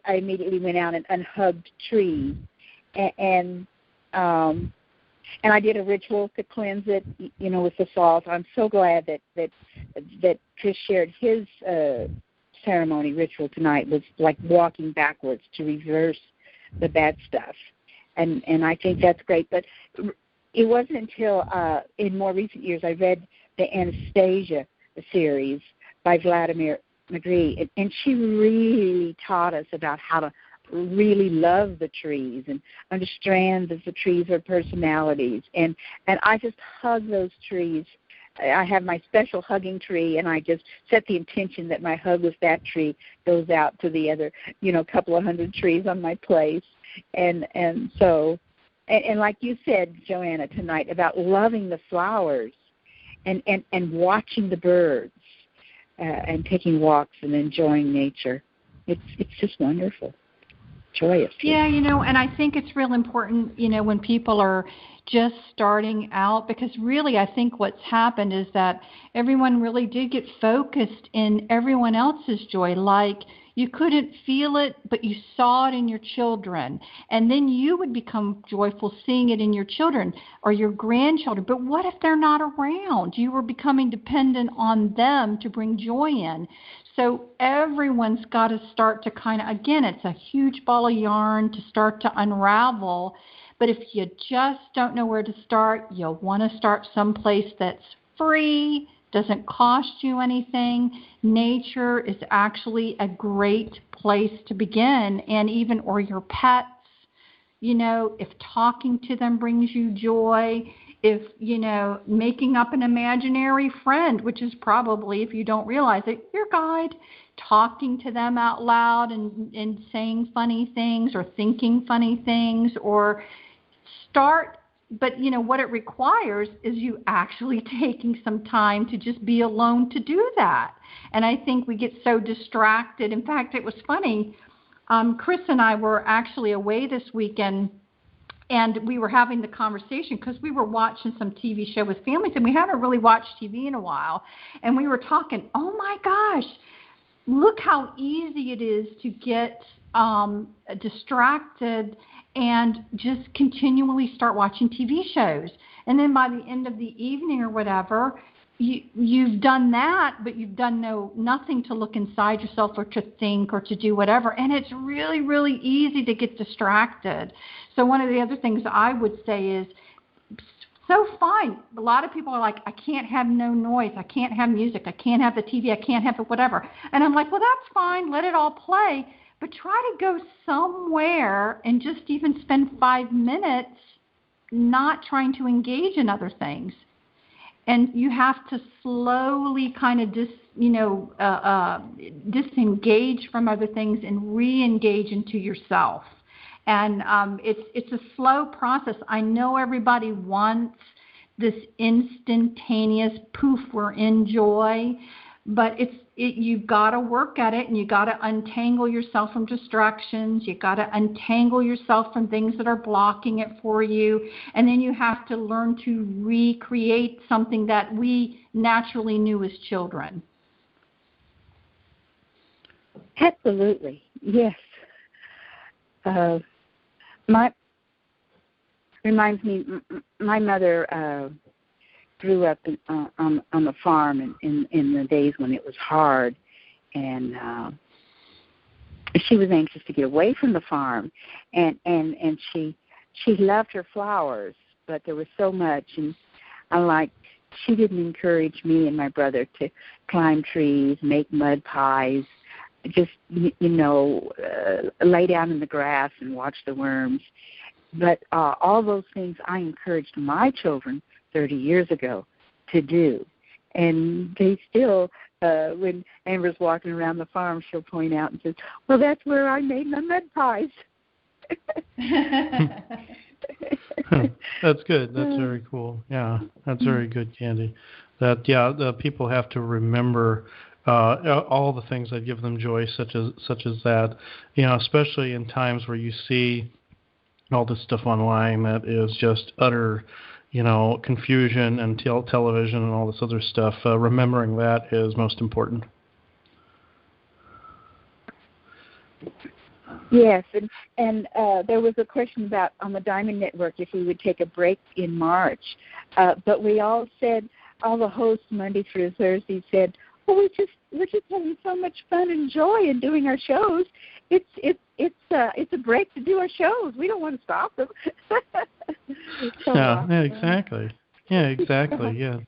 immediately went out and hugged trees, and I did a ritual to cleanse it, with the salt. I'm so glad that Chris shared his ceremony ritual tonight was like walking backwards to reverse the bad stuff, and I think that's great. But it wasn't until in more recent years I read the Anastasia series by Vladimir McGree, and she really taught us about how to really love the trees and understand that the trees are personalities. And I just hug those trees. I have my special hugging tree, and I just set the intention that my hug with that tree goes out to the other, couple of hundred trees on my place. And so, like you said, Joanna, tonight about loving the flowers and watching the birds. And taking walks and enjoying nature. It's just wonderful, joyous. Yeah, and I think it's real important, when people are just starting out, because really I think what's happened is that everyone really did get focused in everyone else's joy. Like you couldn't feel it, but you saw it in your children. And then you would become joyful seeing it in your children or your grandchildren. But what if they're not around? You were becoming dependent on them to bring joy in. So everyone's got to start to again, it's a huge ball of yarn to start to unravel. But if you just don't know where to start, you'll want to start someplace that's free, doesn't cost you anything. Nature is actually a great place to begin, and or your pets, if talking to them brings you joy, if, making up an imaginary friend, which is probably, if you don't realize it, your guide, talking to them out loud and saying funny things or thinking funny things, or start. But, what it requires is you actually taking some time to just be alone to do that. And I think we get so distracted. In fact, it was funny. Chris and I were actually away this weekend, and we were having the conversation because we were watching some TV show with families, and we hadn't really watched TV in a while. And we were talking, oh, my gosh, look how easy it is to get distracted and just continually start watching TV shows. And then by the end of the evening or whatever, you've done that, but you've done nothing to look inside yourself or to think or to do whatever. And it's really, really easy to get distracted. So one of the other things I would say is, so fine. A lot of people are like, I can't have no noise. I can't have music. I can't have the TV. I can't have it, whatever. And I'm like, well, that's fine. Let it all play. But try to go somewhere and just even spend 5 minutes not trying to engage in other things. And you have to slowly kind of disengage from other things and re-engage into yourself. And it's a slow process. I know everybody wants this instantaneous poof, we're in joy, but you've got to work at it, and you got to untangle yourself from distractions. You got to untangle yourself from things that are blocking it for you, and then you have to learn to recreate something that we naturally knew as children. Absolutely, yes. My reminds me. My mother grew up on the farm in the days when it was hard, and she was anxious to get away from the farm, and she loved her flowers, but there was so much, and she didn't encourage me and my brother to climb trees, make mud pies, just lay down in the grass and watch the worms. But all those things I encouraged my children 30 years ago to do, and they still. When Amber's walking around the farm, she'll point out and says, "Well, that's where I made my mud pies." That's good. That's very cool. Yeah, that's very good, Candy. The people have to remember all the things that give them joy, such as that. Especially in times where you see all this stuff online that is just utter, confusion and television and all this other stuff. Remembering that is most important. Yes, and there was a question about on the Diamond Network if we would take a break in March, but we all said, all the hosts Monday through Thursday said, "Well, we're just having so much fun and joy in doing our shows. It's a break to do our shows. We don't want to stop them." Yeah, exactly. Yeah, exactly. Yeah.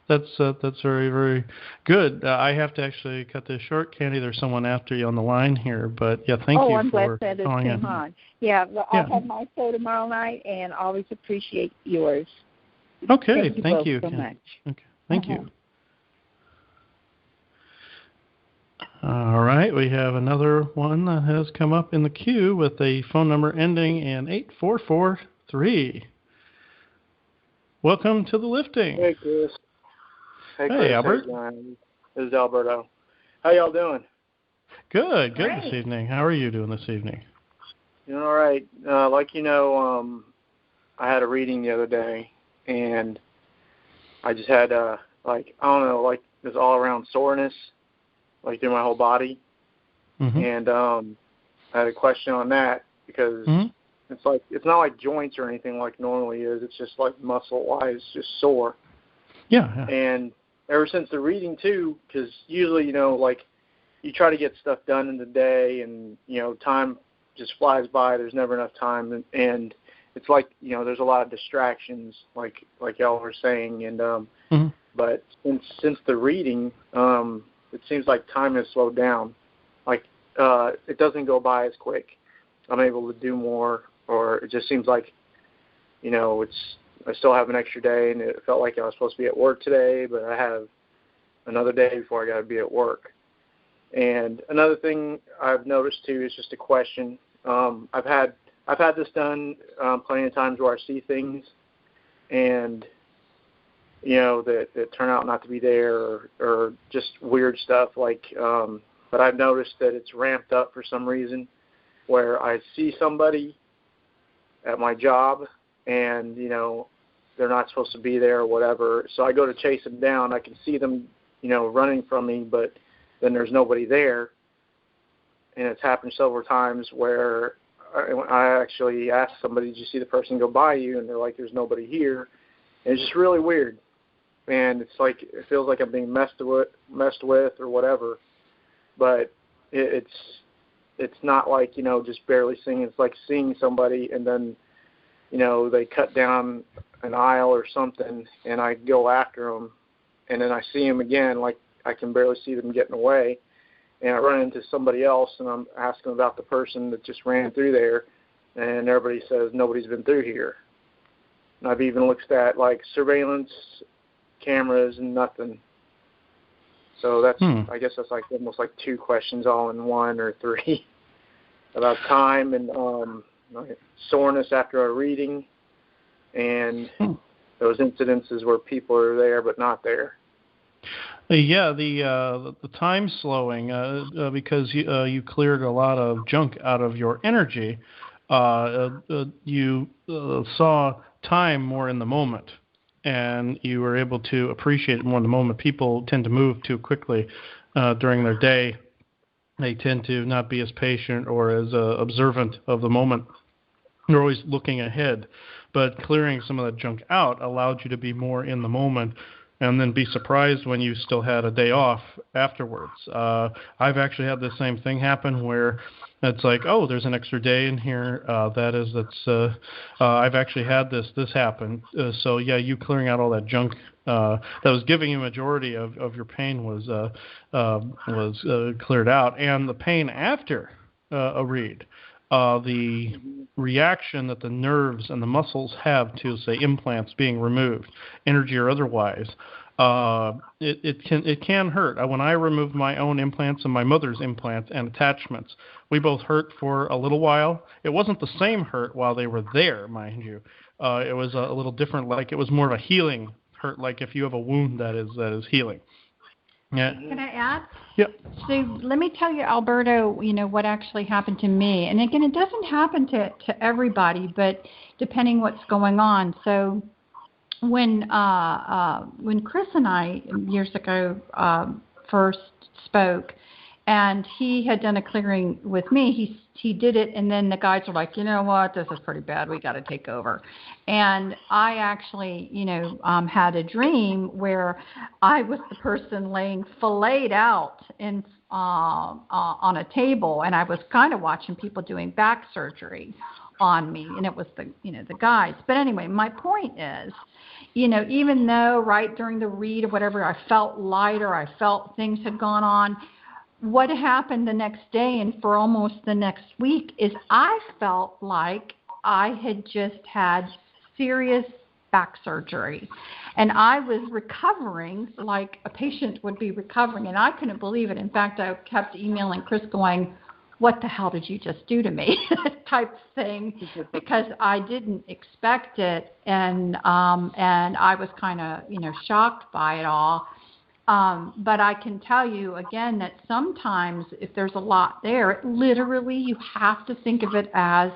That's very, very good. I have to actually cut this short, Candy. There's someone after you on the line here, but yeah, thank you I'm for glad that calling it in. came on. Yeah, well, I'll have my show tomorrow night, and always appreciate yours. Okay, thank you so Candy. much. Okay, thank you. All right, we have another one that has come up in the queue with a phone number ending in 8443. Welcome to the lifting. Hey, Chris. Hey, Albert. This is Alberto. How y'all doing? Good Great. this evening. How are you doing this evening? Doing all right. I had a reading the other day, and I just had, this all-around soreness, through my whole body. Mm-hmm. And I had a question on that because it's not like joints or anything like normally is. It's just like muscle-wise, just sore. Yeah. And ever since the reading too, because usually, you try to get stuff done in the day, and time just flies by. There's never enough time, and it's like there's a lot of distractions, like y'all were saying. And but since the reading, it seems like time has slowed down. It doesn't go by as quick. I'm able to do more, or it just seems like I still have an extra day, and it felt like I was supposed to be at work today, but I have another day before I got to be at work. And another thing I've noticed too is just a question. I've had this done plenty of times where I see things, and that turn out not to be there, or just weird stuff. But I've noticed that it's ramped up for some reason, where I see somebody at my job, and they're not supposed to be there or whatever. So I go to chase them down. I can see them, running from me, but then there's nobody there. And it's happened several times where I actually asked somebody, "Did you see the person go by you?" And they're like, "There's nobody here." And it's just really weird. And it's like, it feels like I'm being messed with or whatever. But it's not like, just barely seeing. It's like seeing somebody, and then, they cut down an aisle or something, and I go after them, and then I see them again, like I can barely see them getting away, and I run into somebody else, and I'm asking about the person that just ran through there, and everybody says nobody's been through here. And I've even looked at surveillance cameras and nothing. So that's I guess that's almost like two questions all in one, or three, about time and soreness after a reading, and those incidences where people are there but not there. The time slowing because you cleared a lot of junk out of your energy. You saw time more in the moment, and you were able to appreciate it more in the moment. People tend to move too quickly during their day, they tend to not be as patient or as observant of the moment. They're always looking ahead. But clearing some of that junk out allowed you to be more in the moment and then be surprised when you still had a day off afterwards. I've actually had the same thing happen where it's like, oh, there's an extra day in here. I've actually had this happen. So yeah, you clearing out all that junk that was giving you a majority of your pain was cleared out, and the pain after a read. The reaction that the nerves and the muscles have to, say, implants being removed, energy or otherwise, it can hurt. When I removed my own implants and my mother's implants and attachments, we both hurt for a little while. It wasn't the same hurt while they were there, mind you. It was a little different. Like it was more of a healing hurt, like if you have a wound that is healing. Yeah. Can I add? Yep. So let me tell you, Alberto, what actually happened to me. And again, it doesn't happen to everybody, but depending what's going on. So when Chris and I years ago first spoke, and he had done a clearing with me, he did it, and then the guys were like, you know what, this is pretty bad, we got to take over. And I actually, had a dream where I was the person laying filleted out on a table, and I was kind of watching people doing back surgery on me, and it was the guys. But anyway, my point is, even though right during the read or whatever, I felt lighter, I felt things had gone on, what happened the next day and for almost the next week is I felt like I had just had serious back surgery. And I was recovering like a patient would be recovering, and I couldn't believe it. In fact, I kept emailing Chris going, what the hell did you just do to me type thing, because I didn't expect it, and I was kind of, shocked by it all. But I can tell you again that sometimes if there's a lot there, literally you have to think of it as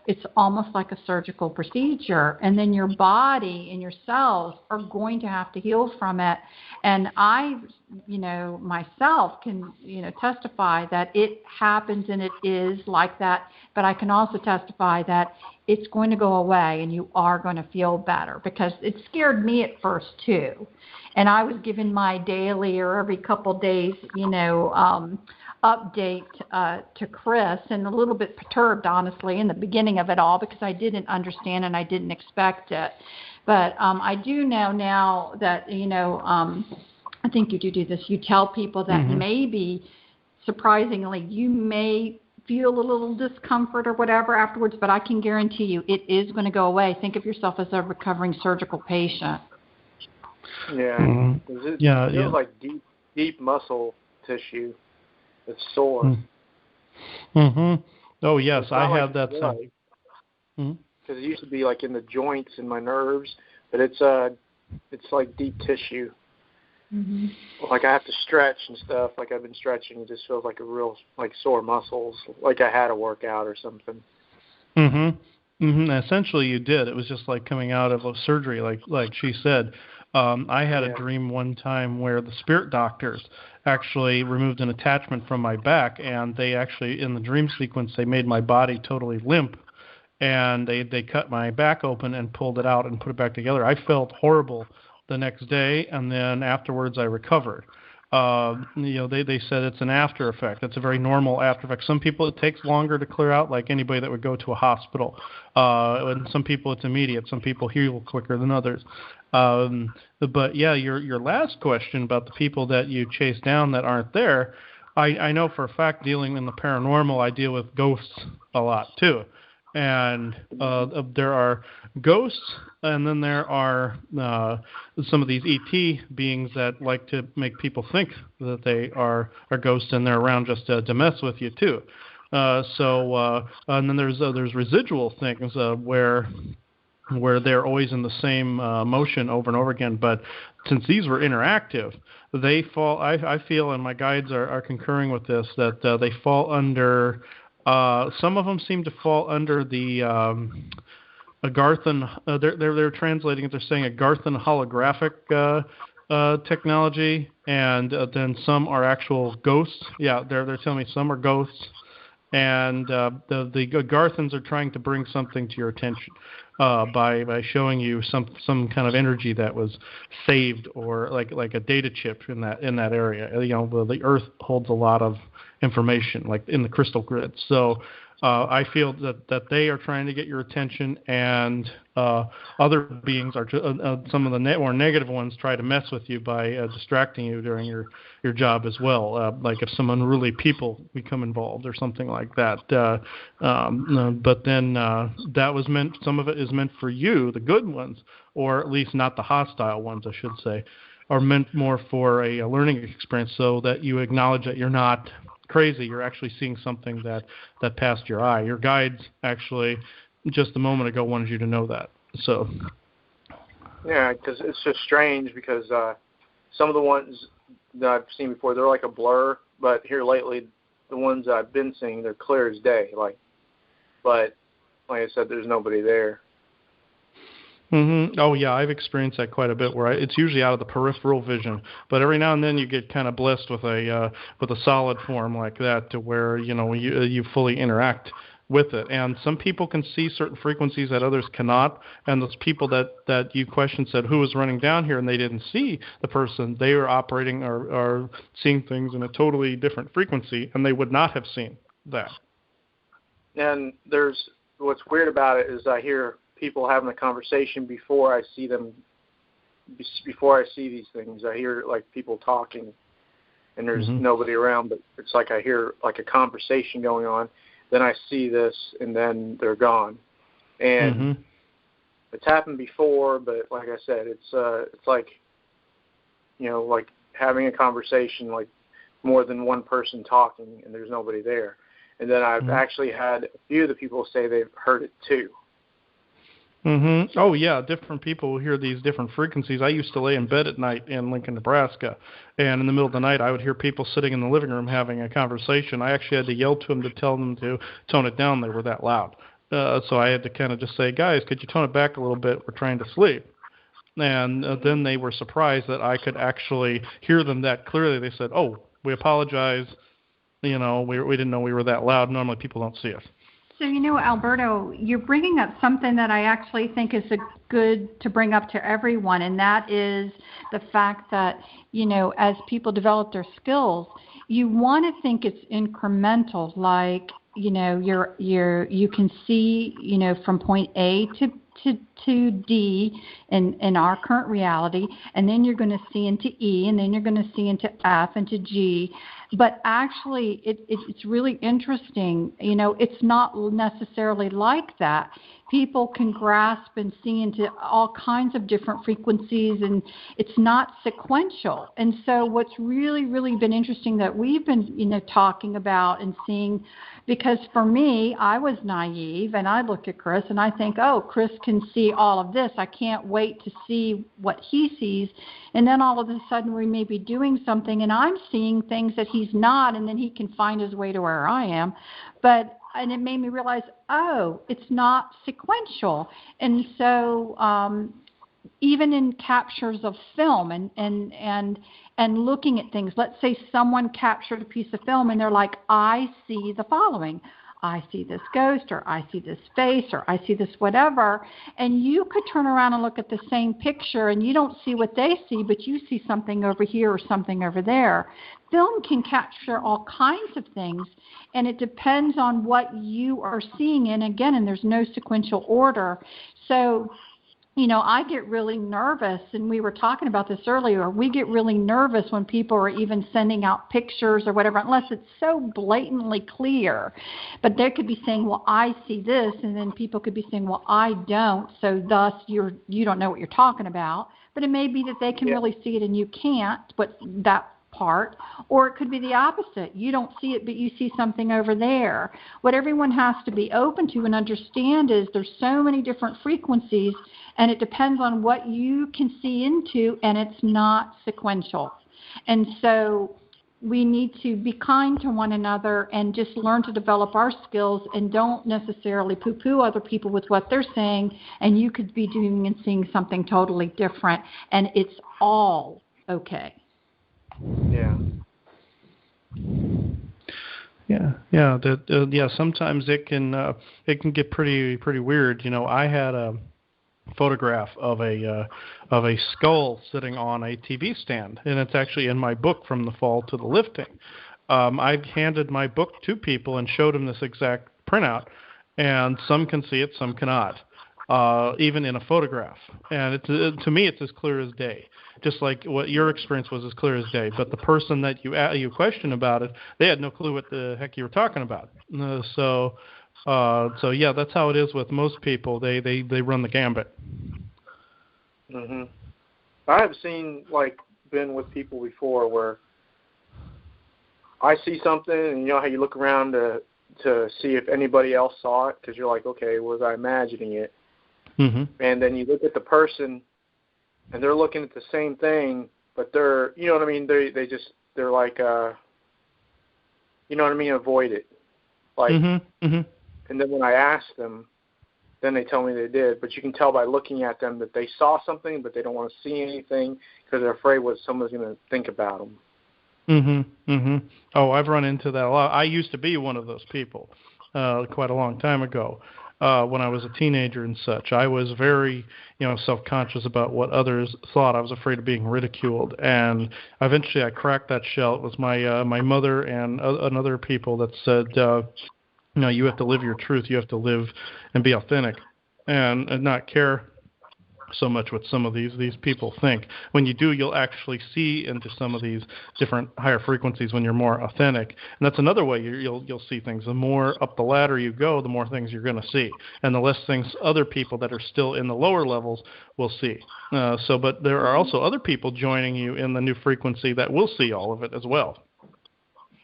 it's almost like a surgical procedure, and then your body and your cells are going to have to heal from it. And I, myself can, testify that it happens and it is like that, but I can also testify that it's going to go away and you are going to feel better, because it scared me at first too. And I was given my daily or every couple days, update to Chris, and a little bit perturbed, honestly, in the beginning of it all, because I didn't understand and I didn't expect it. But I do know now that, I think you do this. You tell people that maybe, surprisingly, you may feel a little discomfort or whatever afterwards, but I can guarantee you it is going to go away. Think of yourself as a recovering surgical patient. Yeah. It feels like deep muscle tissue. It's sore. Oh yes, I have that. Because it used to be like in the joints and my nerves, but it's like deep tissue. Like I have to stretch and stuff. Like I've been stretching, it just feels like a real sore muscles, like I had a workout or something. Essentially, you did. It was just like coming out of a surgery, like she said. I had a dream one time where the spirit doctors actually removed an attachment from my back, and they actually, in the dream sequence, they made my body totally limp, and they cut my back open and pulled it out and put it back together. I felt horrible the next day, and then afterwards I recovered. They said it's an after effect. It's a very normal after effect. Some people it takes longer to clear out, like anybody that would go to a hospital. And some people it's immediate. Some people heal quicker than others. But yeah, your last question about the people that you chase down that aren't there, I know for a fact, dealing in the paranormal, I deal with ghosts a lot too. And there are ghosts, and then there are some of these ET beings that like to make people think that they are ghosts, and they're around just to mess with you too. And then there's residual things where they're always in the same motion over and over again. But since these were interactive, they fall. I feel, and my guides are concurring with this, that they fall under. Some of them seem to fall under the Agarthan. They're translating it. They're saying Agarthan holographic technology, and then some are actual ghosts. Yeah, they're telling me some are ghosts, and the Garthans are trying to bring something to your attention by showing you some kind of energy that was saved, or like a data chip in that area. You know, the Earth holds a lot of information, like in the crystal grid. So I feel that they are trying to get your attention, and other beings are some of the more negative ones try to mess with you by distracting you during your job as well. Like if some unruly people become involved or something like that. But then that was meant. Some of it is meant for you, the good ones, or at least not the hostile ones, I should say, are meant more for a learning experience, so that you acknowledge that you're not crazy. You're actually seeing something that passed your eye. Your guides actually just a moment ago wanted you to know that. So yeah, because it's just strange, because some of the ones that I've seen before, they're like a blur, but here lately the ones I've been seeing, they're clear as day, but like I said, there's nobody there. Mm-hmm. Oh yeah, I've experienced that quite a bit. Where it's usually out of the peripheral vision, but every now and then you get kind of blessed with a solid form like that, to where you fully interact with it. And some people can see certain frequencies that others cannot. And those people that you questioned said who was running down here, and they didn't see the person. They were operating or seeing things in a totally different frequency, and they would not have seen that. And what's weird about it is I hear people having a conversation before I see these things. I hear like people talking, and there's nobody around, but it's like I hear like a conversation going on, then I see this, and then they're gone. And it's happened before, but like I said, it's like, like having a conversation, like more than one person talking, and there's nobody there. And then I've actually had a few of the people say they've heard it too. Mm-hmm. Oh, yeah, different people will hear these different frequencies. I used to lay in bed at night in Lincoln, Nebraska, and in the middle of the night I would hear people sitting in the living room having a conversation. I actually had to yell to them to tell them to tone it down. They were that loud. So I had to kind of just say, guys, could you tone it back a little bit? We're trying to sleep. And then they were surprised that I could actually hear them that clearly. They said, oh, we apologize. We didn't know we were that loud. Normally people don't see us. So, Alberto, you're bringing up something that I actually think is good to bring up to everyone, and that is the fact that, as people develop their skills, you want to think it's incremental, like, you can see, from point A to D in our current reality, and then you're going to see into E, and then you're going to see into F and to G. But actually, it's really interesting. It's not necessarily like that. People can grasp and see into all kinds of different frequencies, and it's not sequential. And so what's really, really been interesting that we've been, talking about and seeing, because for me, I was naive, and I look at Chris, and I think, oh, Chris can see all of this. I can't wait to see what he sees. And then all of a sudden, we may be doing something, and I'm seeing things that he's not, and then he can find his way to where I am. And it made me realize, oh, it's not sequential. And so even in captures of film and looking at things, let's say someone captured a piece of film and they're like, I see the following. I see this ghost, or I see this face, or I see this whatever. And you could turn around and look at the same picture and you don't see what they see, but you see something over here or something over there. Film can capture all kinds of things, and it depends on what you are seeing. And again, and there's no sequential order. So, I get really nervous, and we were talking about this earlier. We get really nervous when people are even sending out pictures or whatever, unless it's so blatantly clear. But they could be saying, well, I see this, and then people could be saying, well, I don't, so thus you don't know what you're talking about. But it may be that they can really see it and you can't, but that part, or it could be the opposite. You don't see it, but you see something over there. What everyone has to be open to and understand is there's so many different frequencies, and it depends on what you can see into, and it's not sequential. And so we need to be kind to one another and just learn to develop our skills, and don't necessarily poo-poo other people with what they're saying, and you could be doing and seeing something totally different, and it's all okay. Yeah. Sometimes it can get pretty weird. I had a photograph of a skull sitting on a TV stand, and it's actually in my book, From the Fall to the Lifting. I've handed my book to people and showed them this exact printout, and some can see it, some cannot, even in a photograph. And to me, it's as clear as day. Just like what your experience was, as clear as day. But the person that you questioned about it, they had no clue what the heck you were talking about. So that's how it is with most people. They run the gambit. Mhm. I have been with people before where I see something, and you know how you look around to see if anybody else saw it, because you're like, okay, was I imagining it? Mm-hmm. And then you look at the person, and they're looking at the same thing, but they're, you know what I mean? They're like, you know what I mean? Avoid it. Like, mm-hmm. And then when I ask them, then they tell me they did. But you can tell by looking at them that they saw something, but they don't want to see anything because they're afraid what someone's going to think about them. Mm-hmm. Oh, I've run into that a lot. I used to be one of those people quite a long time ago. When I was a teenager and such, I was very, self-conscious about what others thought. I was afraid of being ridiculed, and eventually I cracked that shell. It was my mother and another people that said, you have to live your truth. You have to live and be authentic, and not care so much what some of these people think. When you do, you'll actually see into some of these different higher frequencies when you're more authentic. And that's another way you'll see things. The more up the ladder you go, the more things you're going to see, and the less things other people that are still in the lower levels will see. But there are also other people joining you in the new frequency that will see all of it as well.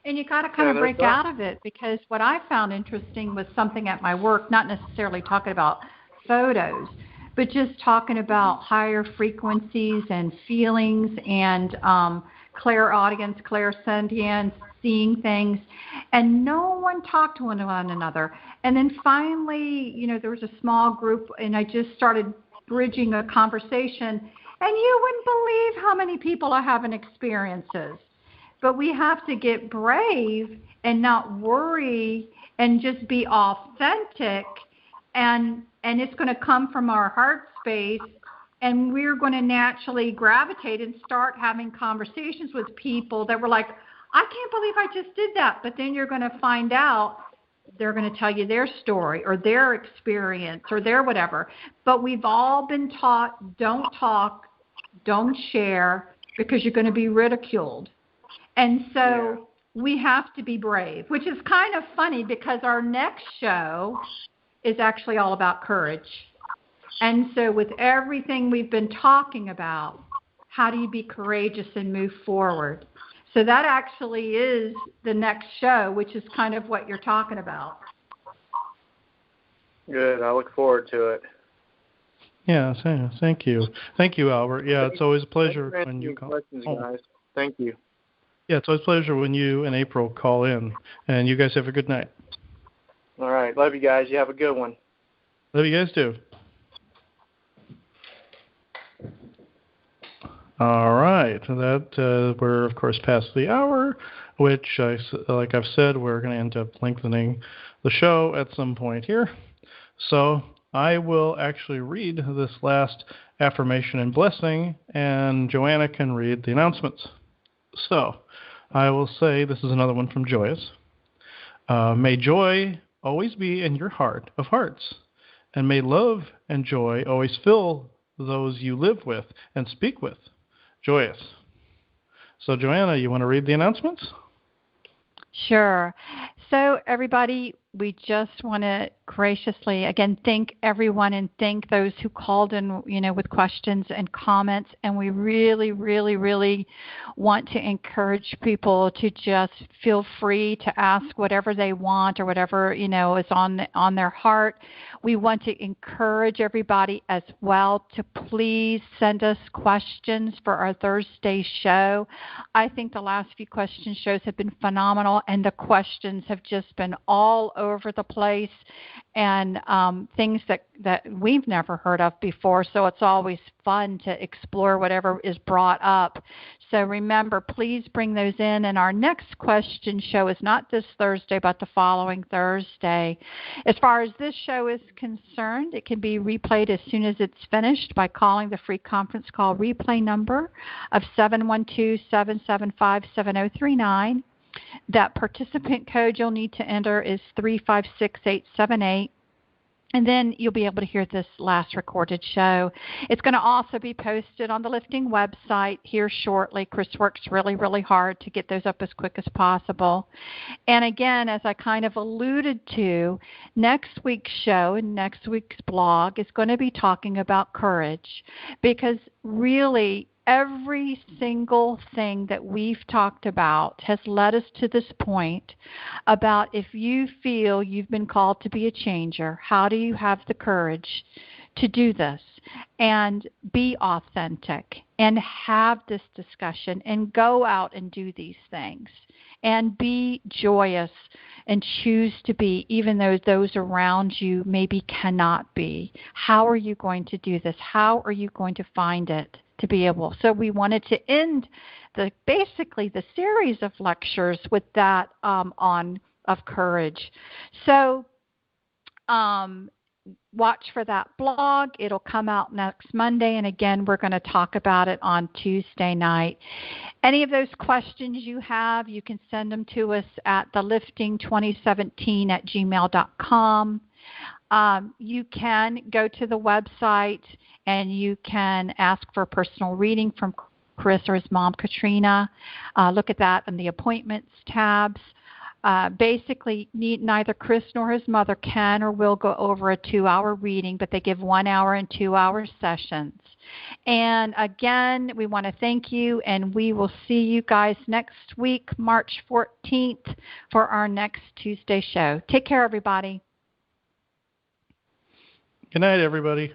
And you got to kind of break out of it, because what I found interesting was something at my work, not necessarily talking about photos, but just talking about higher frequencies and feelings and clairaudience, clairsentience, seeing things, and no one talked to one another. And then finally, there was a small group, and I just started bridging a conversation, and you wouldn't believe how many people are having experiences. But we have to get brave and not worry and just be authentic, and it's going to come from our heart space, and we're going to naturally gravitate and start having conversations with people that were like, I can't believe I just did that. But then you're going to find out they're going to tell you their story or their experience or their whatever. But we've all been taught, don't talk, don't share, because you're going to be ridiculed. And so we have to be brave, which is kind of funny because our next show is actually all about courage. And so with everything we've been talking about, how do you be courageous and move forward? So that actually is the next show, which is kind of what you're talking about. Good. I look forward to it. Yeah, thank you. Thank you, Albert. Yeah, it's always a pleasure when you call. Questions, guys. Thank you. Yeah, it's always a pleasure when you and April call in. And you guys have a good night. All right. Love you guys. You have a good one. Love you guys too. All right. We're, of course, past the hour, which, like I've said, we're going to end up lengthening the show at some point here. So I will actually read this last affirmation and blessing, and Joanna can read the announcements. So I will say, this is another one from Joyous. May joy always be in your heart of hearts, and may love and joy always fill those you live with and speak with. Joyous. So, Joanna, you want to read the announcements? Sure. So, everybody, we just want to graciously, again, thank everyone and thank those who called in, with questions and comments. And we really, really, really want to encourage people to just feel free to ask whatever they want or whatever, is on their heart. We want to encourage everybody as well to please send us questions for our Thursday show. I think the last few question shows have been phenomenal, and the questions have just been all over the place, and things that we've never heard of before. So it's always fun to explore whatever is brought up. So remember, please bring those in. And our next question show is not this Thursday, but the following Thursday. As far as this show is concerned, it can be replayed as soon as it's finished by calling the free conference call replay number of 712-775-7039. That participant code you'll need to enter is 356878. And then you'll be able to hear this last recorded show. It's going to also be posted on the Lifting website here shortly. Chris works really, really hard to get those up as quick as possible. And again, as I kind of alluded to, next week's show and next week's blog is going to be talking about courage, because really every single thing that we've talked about has led us to this point about if you feel you've been called to be a changer, how do you have the courage to do this and be authentic and have this discussion and go out and do these things and be joyous and choose to be, even though those around you maybe cannot be. How are you going to do this? How are you going to find it to be able? So we wanted to end basically the series of lectures with that of courage. So watch for that blog. It'll come out next Monday, and again, we're going to talk about it on Tuesday night. Any of those questions you have, you can send them to us at thelifting2017@gmail.com. You can go to the website and you can ask for a personal reading from Chris or his mom, Katrina. Look at that in the appointments tabs. Basically, neither Chris nor his mother can or will go over a 2-hour reading, but they give 1 hour and 2-hour sessions. And again, we want to thank you, and we will see you guys next week, March 14th, for our next Tuesday show. Take care, everybody. Good night, everybody.